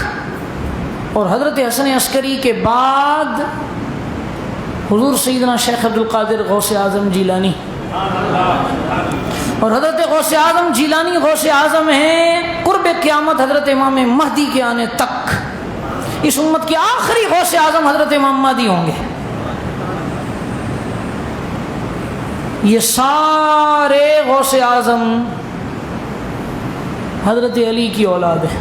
اور حضرت حسن عسکری کے بعد حضور سیدنا شیخ عبد القادر غوث اعظم جیلانی، اور حضرت غوث اعظم جیلانی غوث اعظم ہیں قرب قیامت حضرت امام مہدی کے آنے تک. اس امت کے آخری غوث اعظم حضرت امام مہدی ہوں گے. یہ سارے غوث اعظم حضرت علی کی اولاد ہے.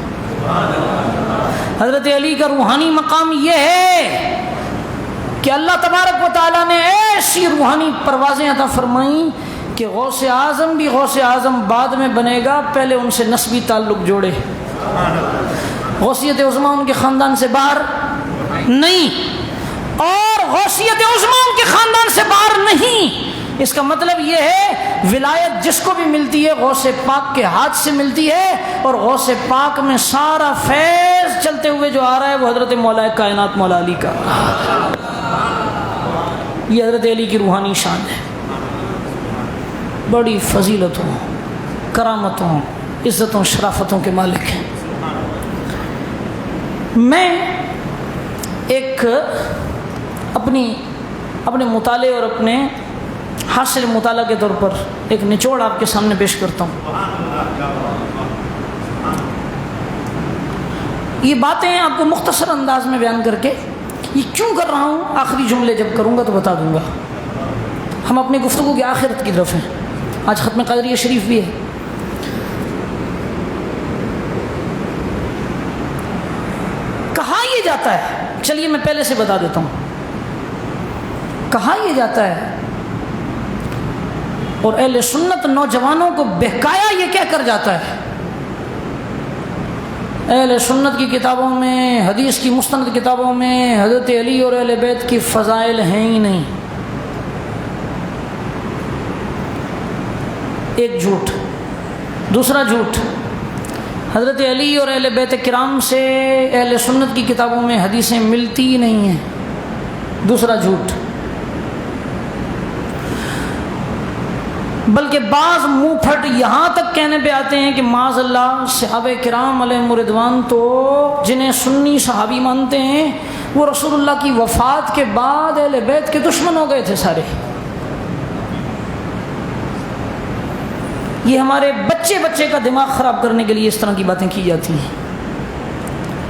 حضرت علی کا روحانی مقام یہ ہے کہ اللہ تبارک و تعالیٰ نے ایسی روحانی پروازیں عطا فرمائیں کہ غوث اعظم بھی غوث اعظم بعد میں بنے گا، پہلے ان سے نسبی تعلق جوڑے. غوثیت عظمیٰ ان کے خاندان سے باہر نہیں، اور غوثیت عظمیٰ ان کے خاندان سے باہر نہیں. اس کا مطلب یہ ہے ولایت جس کو بھی ملتی ہے غوث پاک کے ہاتھ سے ملتی ہے، اور غوث پاک میں سارا فیض چلتے ہوئے جو آ رہا ہے وہ حضرت مولا کائنات مولا علی کا. یہ حضرت علی کی روحانی شان ہے. بڑی فضیلتوں، کرامتوں، عزتوں، شرافتوں کے مالک ہیں. میں ایک اپنے مطالعے اور اپنے حاصل مطالعہ کے طور پر ایک نچوڑ آپ کے سامنے پیش کرتا ہوں. یہ باتیں آپ کو مختصر انداز میں بیان کر کے، یہ کیوں کر رہا ہوں آخری جملے جب کروں گا تو بتا دوں گا. ہم اپنی گفتگو کی آخرت کی طرف ہیں. آج ختم قادریہ شریف بھی ہے. کہا یہ جاتا ہے، چلیے میں پہلے سے بتا دیتا ہوں. کہا یہ جاتا ہے اور اہل سنت نوجوانوں کو بہکایا یہ کہہ کر جاتا ہے، اہل سنت کی کتابوں میں، حدیث کی مستند کتابوں میں حضرت علی اور اہل بیت کی فضائل ہیں ہی نہیں. ایک جھوٹ. دوسرا جھوٹ، حضرت علی اور اہل بیت کرام سے اہل سنت کی کتابوں میں حدیثیں ملتی ہی نہیں ہیں. دوسرا جھوٹ. بلکہ بعض منہ پھٹ یہاں تک کہنے پہ آتے ہیں کہ معاذ اللہ صحابہ کرام علیہم رضوان تو جنہیں سنی صحابی مانتے ہیں وہ رسول اللہ کی وفات کے بعد اہل بیت کے دشمن ہو گئے تھے سارے. یہ ہمارے بچے کا دماغ خراب کرنے کے لیے اس طرح کی باتیں کی جاتی ہیں.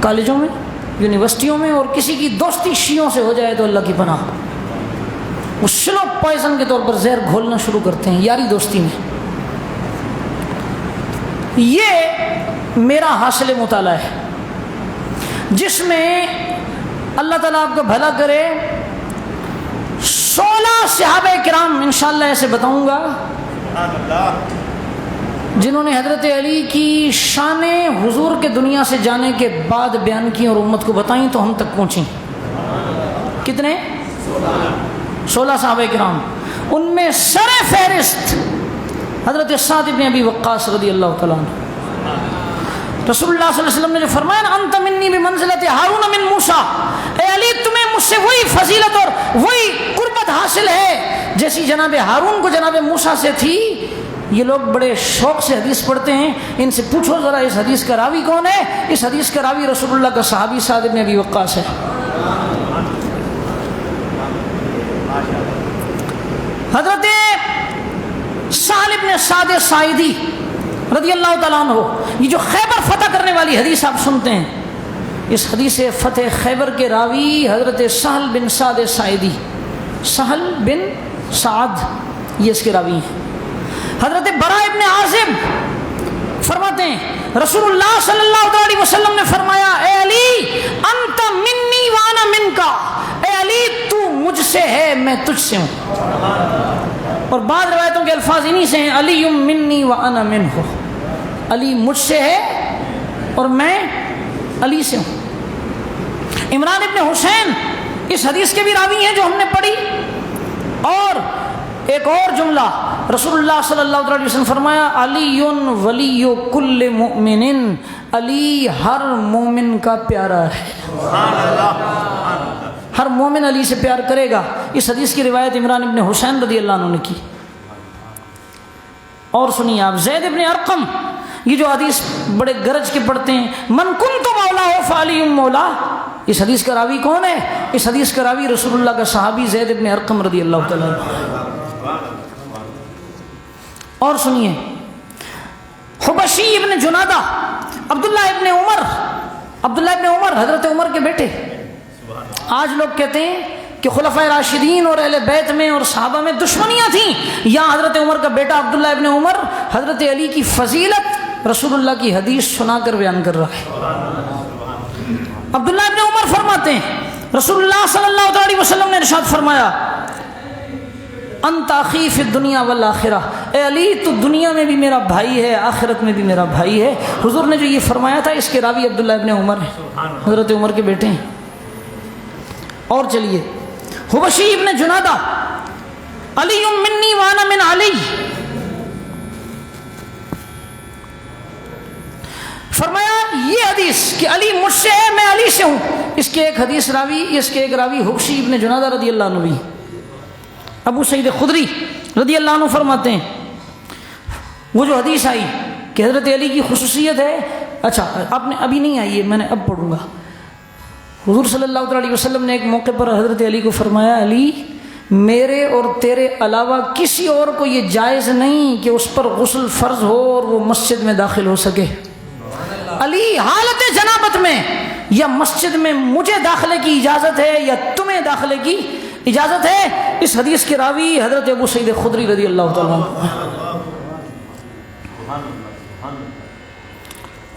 کالجوں میں، یونیورسٹیوں میں، اور کسی کی دوستی شیعوں سے ہو جائے تو اللہ کی پناہ، وہ سلو پوائزن کے طور پر زہر گھولنا شروع کرتے ہیں یاری دوستی میں. یہ میرا حاصل مطالعہ ہے جس میں اللہ تعالیٰ آپ کو بھلا کرے 16 صحابہ کرام انشاءاللہ ایسے بتاؤں گا جنہوں نے حضرت علی کی شان حضور کے دنیا سے جانے کے بعد بیان کی اور امت کو بتائیں تو ہم تک پہنچیں. کتنے؟ 16 صحابہ کرام. ان میں سر فہرست حضرت سعد بن ابی وقاص رضی اللہ تعالیٰ عنہ. رسول اللہ صلی اللہ علیہ وسلم نے جو فرمایا نا انت منی بمنزلت ہارون من موسیٰ، اے علی تمہیں مجھ سے وہی فضیلت اور وہی قربت حاصل ہے جیسی جناب ہارون کو جناب موسیٰ سے تھی. یہ لوگ بڑے شوق سے حدیث پڑھتے ہیں، ان سے پوچھو ذرا اس حدیث کا راوی کون ہے؟ اس حدیث کا راوی رسول اللہ کا صحابی سعد بن ابی وقاص ہے. حضرت سہل بن سعد ساعدی رضی اللہ تعالیٰ عنہ، یہ جو خیبر فتح کرنے والی حدیث آپ سنتے ہیں، اس حدیث فتح خیبر کے راوی حضرت سہل بن سعد ساعدی، سہل بن سعد یہ اس کے راوی ہیں. حضرت براء ابن عازب فرماتے ہیں رسول اللہ صلی اللہ علیہ وسلم نے فرمایا اے علی انت منی وانا منکا، اے علی تو مجھ سے ہے میں تجھ سے ہوں. اور بعض روایتوں کے الفاظ انہی سے ہیں علی منی وانا منہ، علی مجھ سے ہے اور میں علی سے ہوں. عمران ابن حسین اس حدیث کے بھی راوی ہیں جو ہم نے پڑھی. اور ایک اور جملہ رسول اللہ صلی اللہ علیہ وسلم فرمایا علی ولی کل مؤمن، علی ہر مومن کا پیارا ہے. ہر مومن علی سے پیار کرے گا. اس حدیث کی روایت عمران ابن حسین رضی اللہ عنہ نے کی. اور سنیے آپ زید ابن ارقم، یہ جو حدیث بڑے گرج کے پڑھتے ہیں من کنت مولا فعلی مولا، اس حدیث کا راوی کون ہے؟ اس حدیث کا راوی رسول اللہ کا صحابی زید ابن ارقم رضی اللہ تعالیٰ عنہ. اور سنیے حبشی ابن جنادہ، عبداللہ ابن عمر حضرت عمر کے بیٹے. آج لوگ کہتے ہیں کہ خلفائے راشدین اور اہل بیت میں اور صحابہ میں دشمنیاں تھیں. یہاں حضرت عمر کا بیٹا عبداللہ ابن عمر حضرت علی کی فضیلت رسول اللہ کی حدیث سنا کر بیان کر رہا ہے. عبداللہ ابن عمر فرماتے ہیں رسول اللہ صلی اللہ علیہ وسلم نے ارشاد فرمایا انت اخی فی الدنیا والآخرہ، اے علی تو دنیا میں بھی میرا بھائی ہے آخرت میں بھی میرا بھائی ہے. حضور نے جو یہ فرمایا تھا اس کے راوی عبداللہ ابن عمر ہیں، حضرت عمر کے بیٹے ہیں. اور چلیے حبشی ابن جنادہ علی منی وانا من علی، فرمایا یہ حدیث کہ علی مجھ سے ہے میں علی سے ہوں، اس کے ایک راوی حبشی ابن جنادہ رضی اللہ عنہ بھی. ابو سعید خدری رضی اللہ عنہ فرماتے ہیں وہ جو حدیث آئی کہ حضرت علی کی خصوصیت ہے، اچھا آپ نے ابھی نہیں آئی ہے میں نے اب پڑھوں گا. حضور صلی اللہ علیہ وسلم نے ایک موقع پر حضرت علی کو فرمایا علی میرے اور تیرے علاوہ کسی اور کو یہ جائز نہیں کہ اس پر غسل فرض ہو اور وہ مسجد میں داخل ہو سکے. علی حالت جنابت میں یا مسجد میں مجھے داخلے کی اجازت ہے یا تمہیں داخلے کی اجازت ہے. اس حدیث کے راوی حضرت ابو سعید خدری رضی اللہ تعالیٰ عنہ.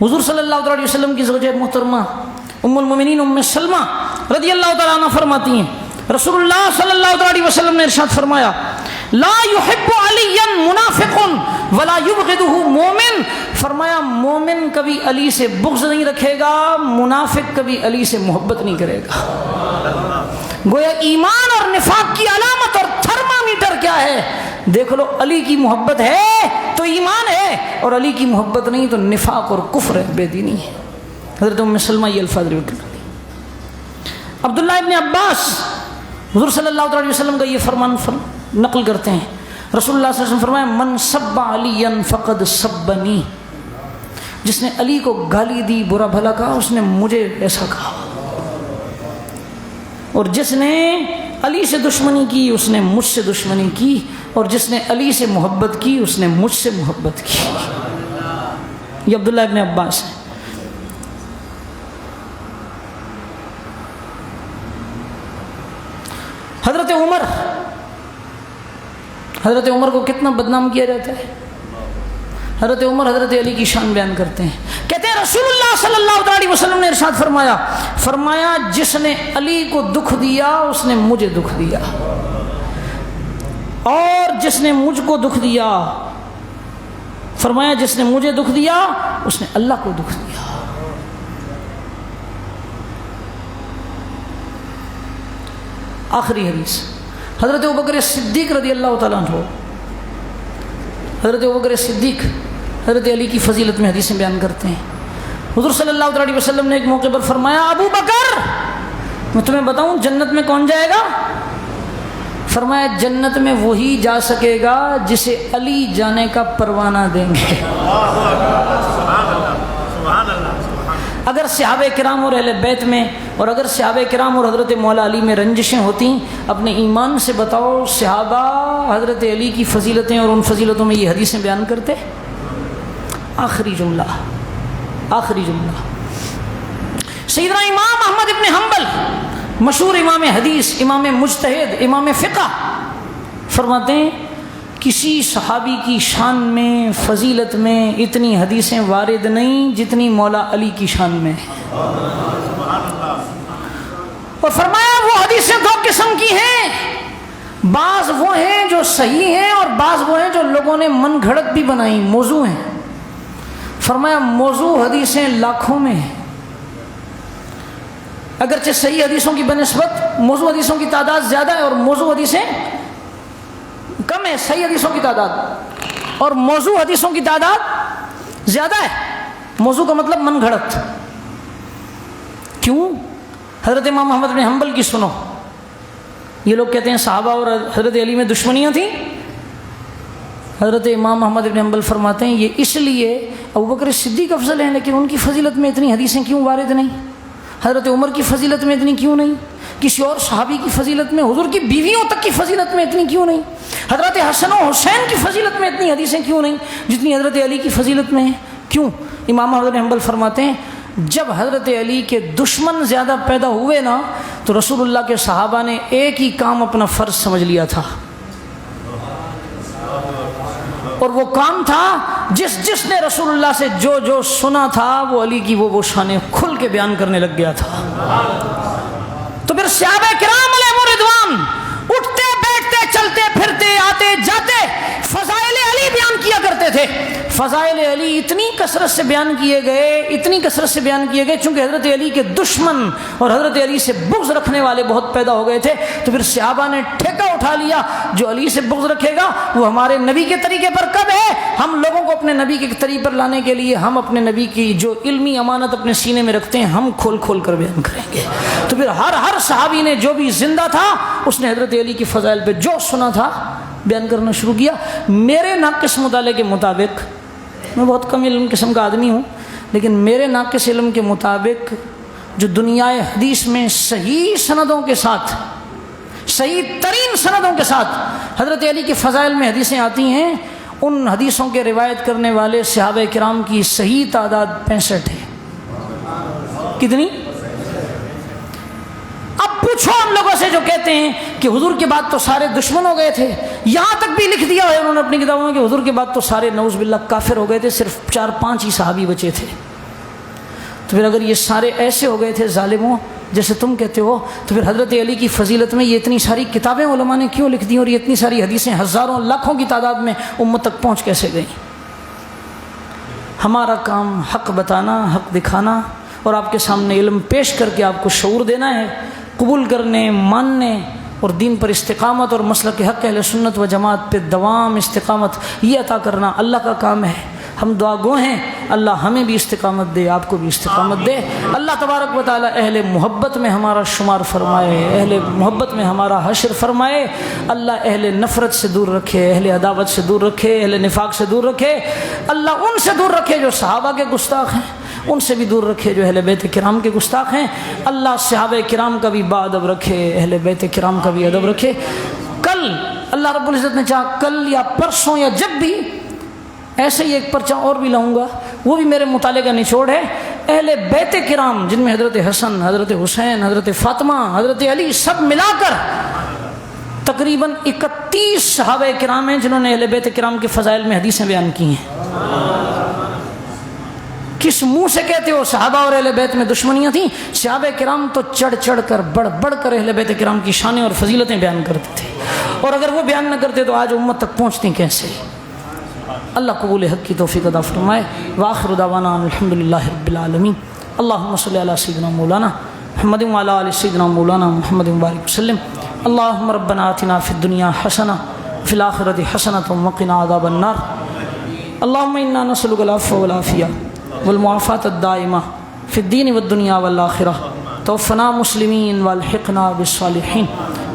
حضور صلی اللہ علیہ وسلم کی زوجہ محترمہ ام المؤمنین ام سلمہ رضی اللہ تعالیٰ عنہ فرماتی ہیں رسول اللہ صلی اللہ علیہ وسلم نے ارشاد فرمایا لا يحب علیا منافق ولا يبغضه مومن، فرمایا مومن کبھی علی سے بغض نہیں رکھے گا، منافق کبھی علی سے محبت نہیں کرے گا. گویا ایمان اور نفاق کی علامت اور تھرمامیٹر کیا ہے؟ دیکھ لو علی کی محبت ہے تو ایمان ہے اور علی کی محبت نہیں تو نفاق اور کفر ہے، بے دینی ہے. حضرت ام سلمہ یہ الفاظ روایت کرتی. عبداللہ ابن عباس حضور صلی اللہ علیہ وسلم کا یہ فرمان نقل کرتے ہیں رسول اللہ صلی اللہ علیہ وسلم فرمایا من سب علی فقد سبنی، جس نے علی کو گالی دی، برا بھلا کہا، اس نے مجھے ایسا کہا، اور جس نے علی سے دشمنی کی اس نے مجھ سے دشمنی کی، اور جس نے علی سے محبت کی اس نے مجھ سے محبت کی۔ یہ عبداللہ ابن عباس ہے۔ حضرت عمر کو کتنا بدنام کیا جاتا ہے۔ حضرت عمر حضرت علی کی شان بیان کرتے ہیں، کہتے ہیں رسول اللہ صلی اللہ علیہ وسلم نے ارشاد فرمایا جس نے علی کو دکھ دیا اس نے مجھے دکھ دیا، اور جس نے مجھ کو دکھ دیا، فرمایا جس نے مجھے دکھ دیا اس نے اللہ کو دکھ دیا۔ آخری حدیث، حضرت ابوبکر صدیق رضی اللہ تعالیٰ عنہ، حضرت ابوبکر صدیق حضرت علی کی فضیلت میں حدیثیں بیان کرتے ہیں۔ حضور صلی اللہ علیہ وسلم نے ایک موقع پر فرمایا ابو بکر میں تمہیں بتاؤں جنت میں کون جائے گا؟ فرمایا جنت میں وہی جا سکے گا جسے علی جانے کا پروانہ دیں گے۔ اگر صحابہ کرام اور اہل بیت میں، اور اگر صحابہ کرام اور حضرت مولا علی میں رنجشیں ہوتی، اپنے ایمان سے بتاؤ صحابہ حضرت علی کی فضیلتیں اور ان فضیلتوں میں یہ حدیثیں بیان کرتے؟ آخری جملہ سیدنا امام احمد ابن حنبل، مشہور امام حدیث، امام مجتہد، امام فقہ، فرماتے ہیں کسی صحابی کی شان میں، فضیلت میں اتنی حدیثیں وارد نہیں جتنی مولا علی کی شان میں ہے۔ اور فرمایا وہ حدیثیں دو قسم کی ہیں، بعض وہ ہیں جو صحیح ہیں اور بعض وہ ہیں جو لوگوں نے من گھڑت بھی بنائی، موضوع ہیں۔ فرمایا موضوع حدیثیں لاکھوں میں ہیں، اگرچہ صحیح حدیثوں کی بنسبت موضوع حدیثوں کی تعداد زیادہ ہے اور موضوع حدیثیں کم ہے، صحیح حدیثوں کی تعداد اور موضوع حدیثوں کی تعداد زیادہ ہے۔ موضوع کا مطلب من گھڑت۔ کیوں؟ حضرت امام محمد بن حنبل کی سنو، یہ لوگ کہتے ہیں صحابہ اور حضرت علی میں دشمنیاں تھیں۔ حضرت امام محمد بن حنبل فرماتے ہیں یہ اس لیے ابوبکر صدیق افضل ہیں لیکن ان کی فضیلت میں اتنی حدیثیں کیوں وارد نہیں؟ حضرت عمر کی فضیلت میں اتنی کیوں نہیں؟ کسی اور صحابی کی فضیلت میں، حضور کی بیویوں تک کی فضیلت میں اتنی کیوں نہیں؟ حضرت حسن و حسین کی فضیلت میں اتنی حدیثیں کیوں نہیں جتنی حضرت علی کی فضیلت میں ہیں؟ کیوں؟ امام محمد بن حنبل فرماتے ہیں جب حضرت علی کے دشمن زیادہ پیدا ہوئے نا تو رسول اللہ کے صحابہ نے ایک ہی کام اپنا فرض سمجھ لیا تھا، اور وہ کام تھا جس نے رسول اللہ سے جو سنا تھا وہ علی کی وہ شانیں کھل کے بیان کرنے لگ گیا تھا۔ تو پھر صحابہ کرام علیہ رضوان اٹھتے بیٹھتے چلتے پھرتے آتے جاتے فضائل علی بیان کیا کرتے تھے۔ فضائل علی اتنی کثرت سے بیان کیے گئے چونکہ حضرت علی کے دشمن اور حضرت علی سے بغض رکھنے والے بہت پیدا ہو گئے تھے، تو پھر صحابہ نے ٹھیکہ اٹھا لیا جو علی سے بغض رکھے گا وہ ہمارے نبی کے طریقے پر کب ہے؟ ہم لوگوں کو اپنے نبی کے طریقے پر لانے کے لیے ہم اپنے نبی کی جو علمی امانت اپنے سینے میں رکھتے ہیں ہم کھول کھول کر بیان کریں گے۔ تو پھر ہر صحابی نے جو بھی زندہ تھا اس نے حضرت علی کی فضائل پہ جو سنا تھا بیان کرنا شروع کیا۔ میرے ناقص مطالعے کے مطابق، میں بہت کم علم قسم کا آدمی ہوں، لیکن میرے ناقص علم کے مطابق جو دنیا حدیث میں صحیح سندوں کے ساتھ، صحیح ترین سندوں کے ساتھ حضرت علی کی فضائل میں حدیثیں آتی ہیں، ان حدیثوں کے روایت کرنے والے صحابہ کرام کی صحیح تعداد 65 ہے۔ کتنی؟ اب پوچھو ان لوگوں سے جو کہتے ہیں کہ حضور کے بعد تو سارے دشمن ہو گئے تھے، یہاں تک بھی لکھ دیا ہے انہوں نے اپنی کتابوں میں کہ حضور کے بعد تو سارے نعوذ باللہ کافر ہو گئے تھے، صرف 4-5 ہی صحابی بچے تھے۔ تو پھر اگر یہ سارے ایسے ہو گئے تھے ظالموں جیسے تم کہتے ہو، تو پھر حضرت علی کی فضیلت میں یہ اتنی ساری کتابیں علماء نے کیوں لکھ دی اور یہ اتنی ساری حدیثیں ہزاروں لاکھوں کی تعداد میں امت تک پہنچ کیسے گئیں؟ ہمارا کام حق بتانا، حق دکھانا اور آپ کے سامنے علم پیش کر کے آپ کو شعور دینا ہے، قبول کرنے، ماننے اور دین پر استقامت اور مسلک حق اہل سنت و جماعت پہ دوام استقامت یہ عطا کرنا اللہ کا کام ہے۔ ہم دعا گو ہیں، اللہ ہمیں بھی استقامت دے، آپ کو بھی استقامت دے۔ اللہ تبارک و تعالی اہل محبت میں ہمارا شمار فرمائے، اہل محبت میں ہمارا حشر فرمائے۔ اللہ اہل نفرت سے دور رکھے، اہل عداوت سے دور رکھے، اہل نفاق سے دور رکھے۔ اللہ ان سے دور رکھے جو صحابہ کے گستاخ ہیں، ان سے بھی دور رکھے جو اہل بیت کرام کے گستاخ ہیں۔ اللہ صحابہ کرام کا بھی با ادب رکھے، اہل بیت کرام کا بھی ادب رکھے۔ کل اللہ رب العزت نے چاہا کل یا پرسوں یا جب بھی ایسے ہی ایک پرچہ اور بھی لاؤں گا، وہ بھی میرے مطالعے کا نچوڑ ہے۔ اہل بیت کرام جن میں حضرت حسن، حضرت حسین، حضرت فاطمہ، حضرت علی سب ملا کر تقریباً 31 صحابہ کرام ہیں جنہوں نے اہل بیت کرام کے فضائل میں حدیثیں بیان کی ہیں۔ کس منہ سے کہتے ہو صحابہ اور اہل بیت میں دشمنیاں تھیں؟ صحابہ کرام تو چڑھ چڑھ کر بڑھ بڑھ کر اہل بیت کرام کی شانیں اور فضیلتیں بیان کرتے تھے، اور اگر وہ بیان نہ کرتے تو آج امت تک پہنچتی کیسے؟ اللہ قبول حق کی توفیق عطا فرمائے۔ وآخر دعوانا الحمدللہ رب العالمین۔ اللہم صلی علی سیدنا مولانا محمد وعلی آل سیدنا مولانا محمد مبارک وسلم۔ اللہم ربنا آتنا فی الدنیا حسنہ وفی الآخرۃ حسنۃ وقنا عذاب النار۔ اللہم انا نسألک العفو والعافیہ والمعافاة الدائمہ فی الدین والدنیا والآخرہ۔ توفنا مسلمین والحقنا بالصالحین۔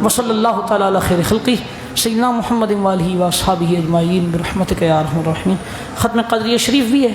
وصلی اللہ تعالی علی خیر خلقہ سیدنا محمد وآلہ واصحابہ اجمعین برحمتک یا ارحم الراحمین۔ ختم قدریہ شریف بھی ہے۔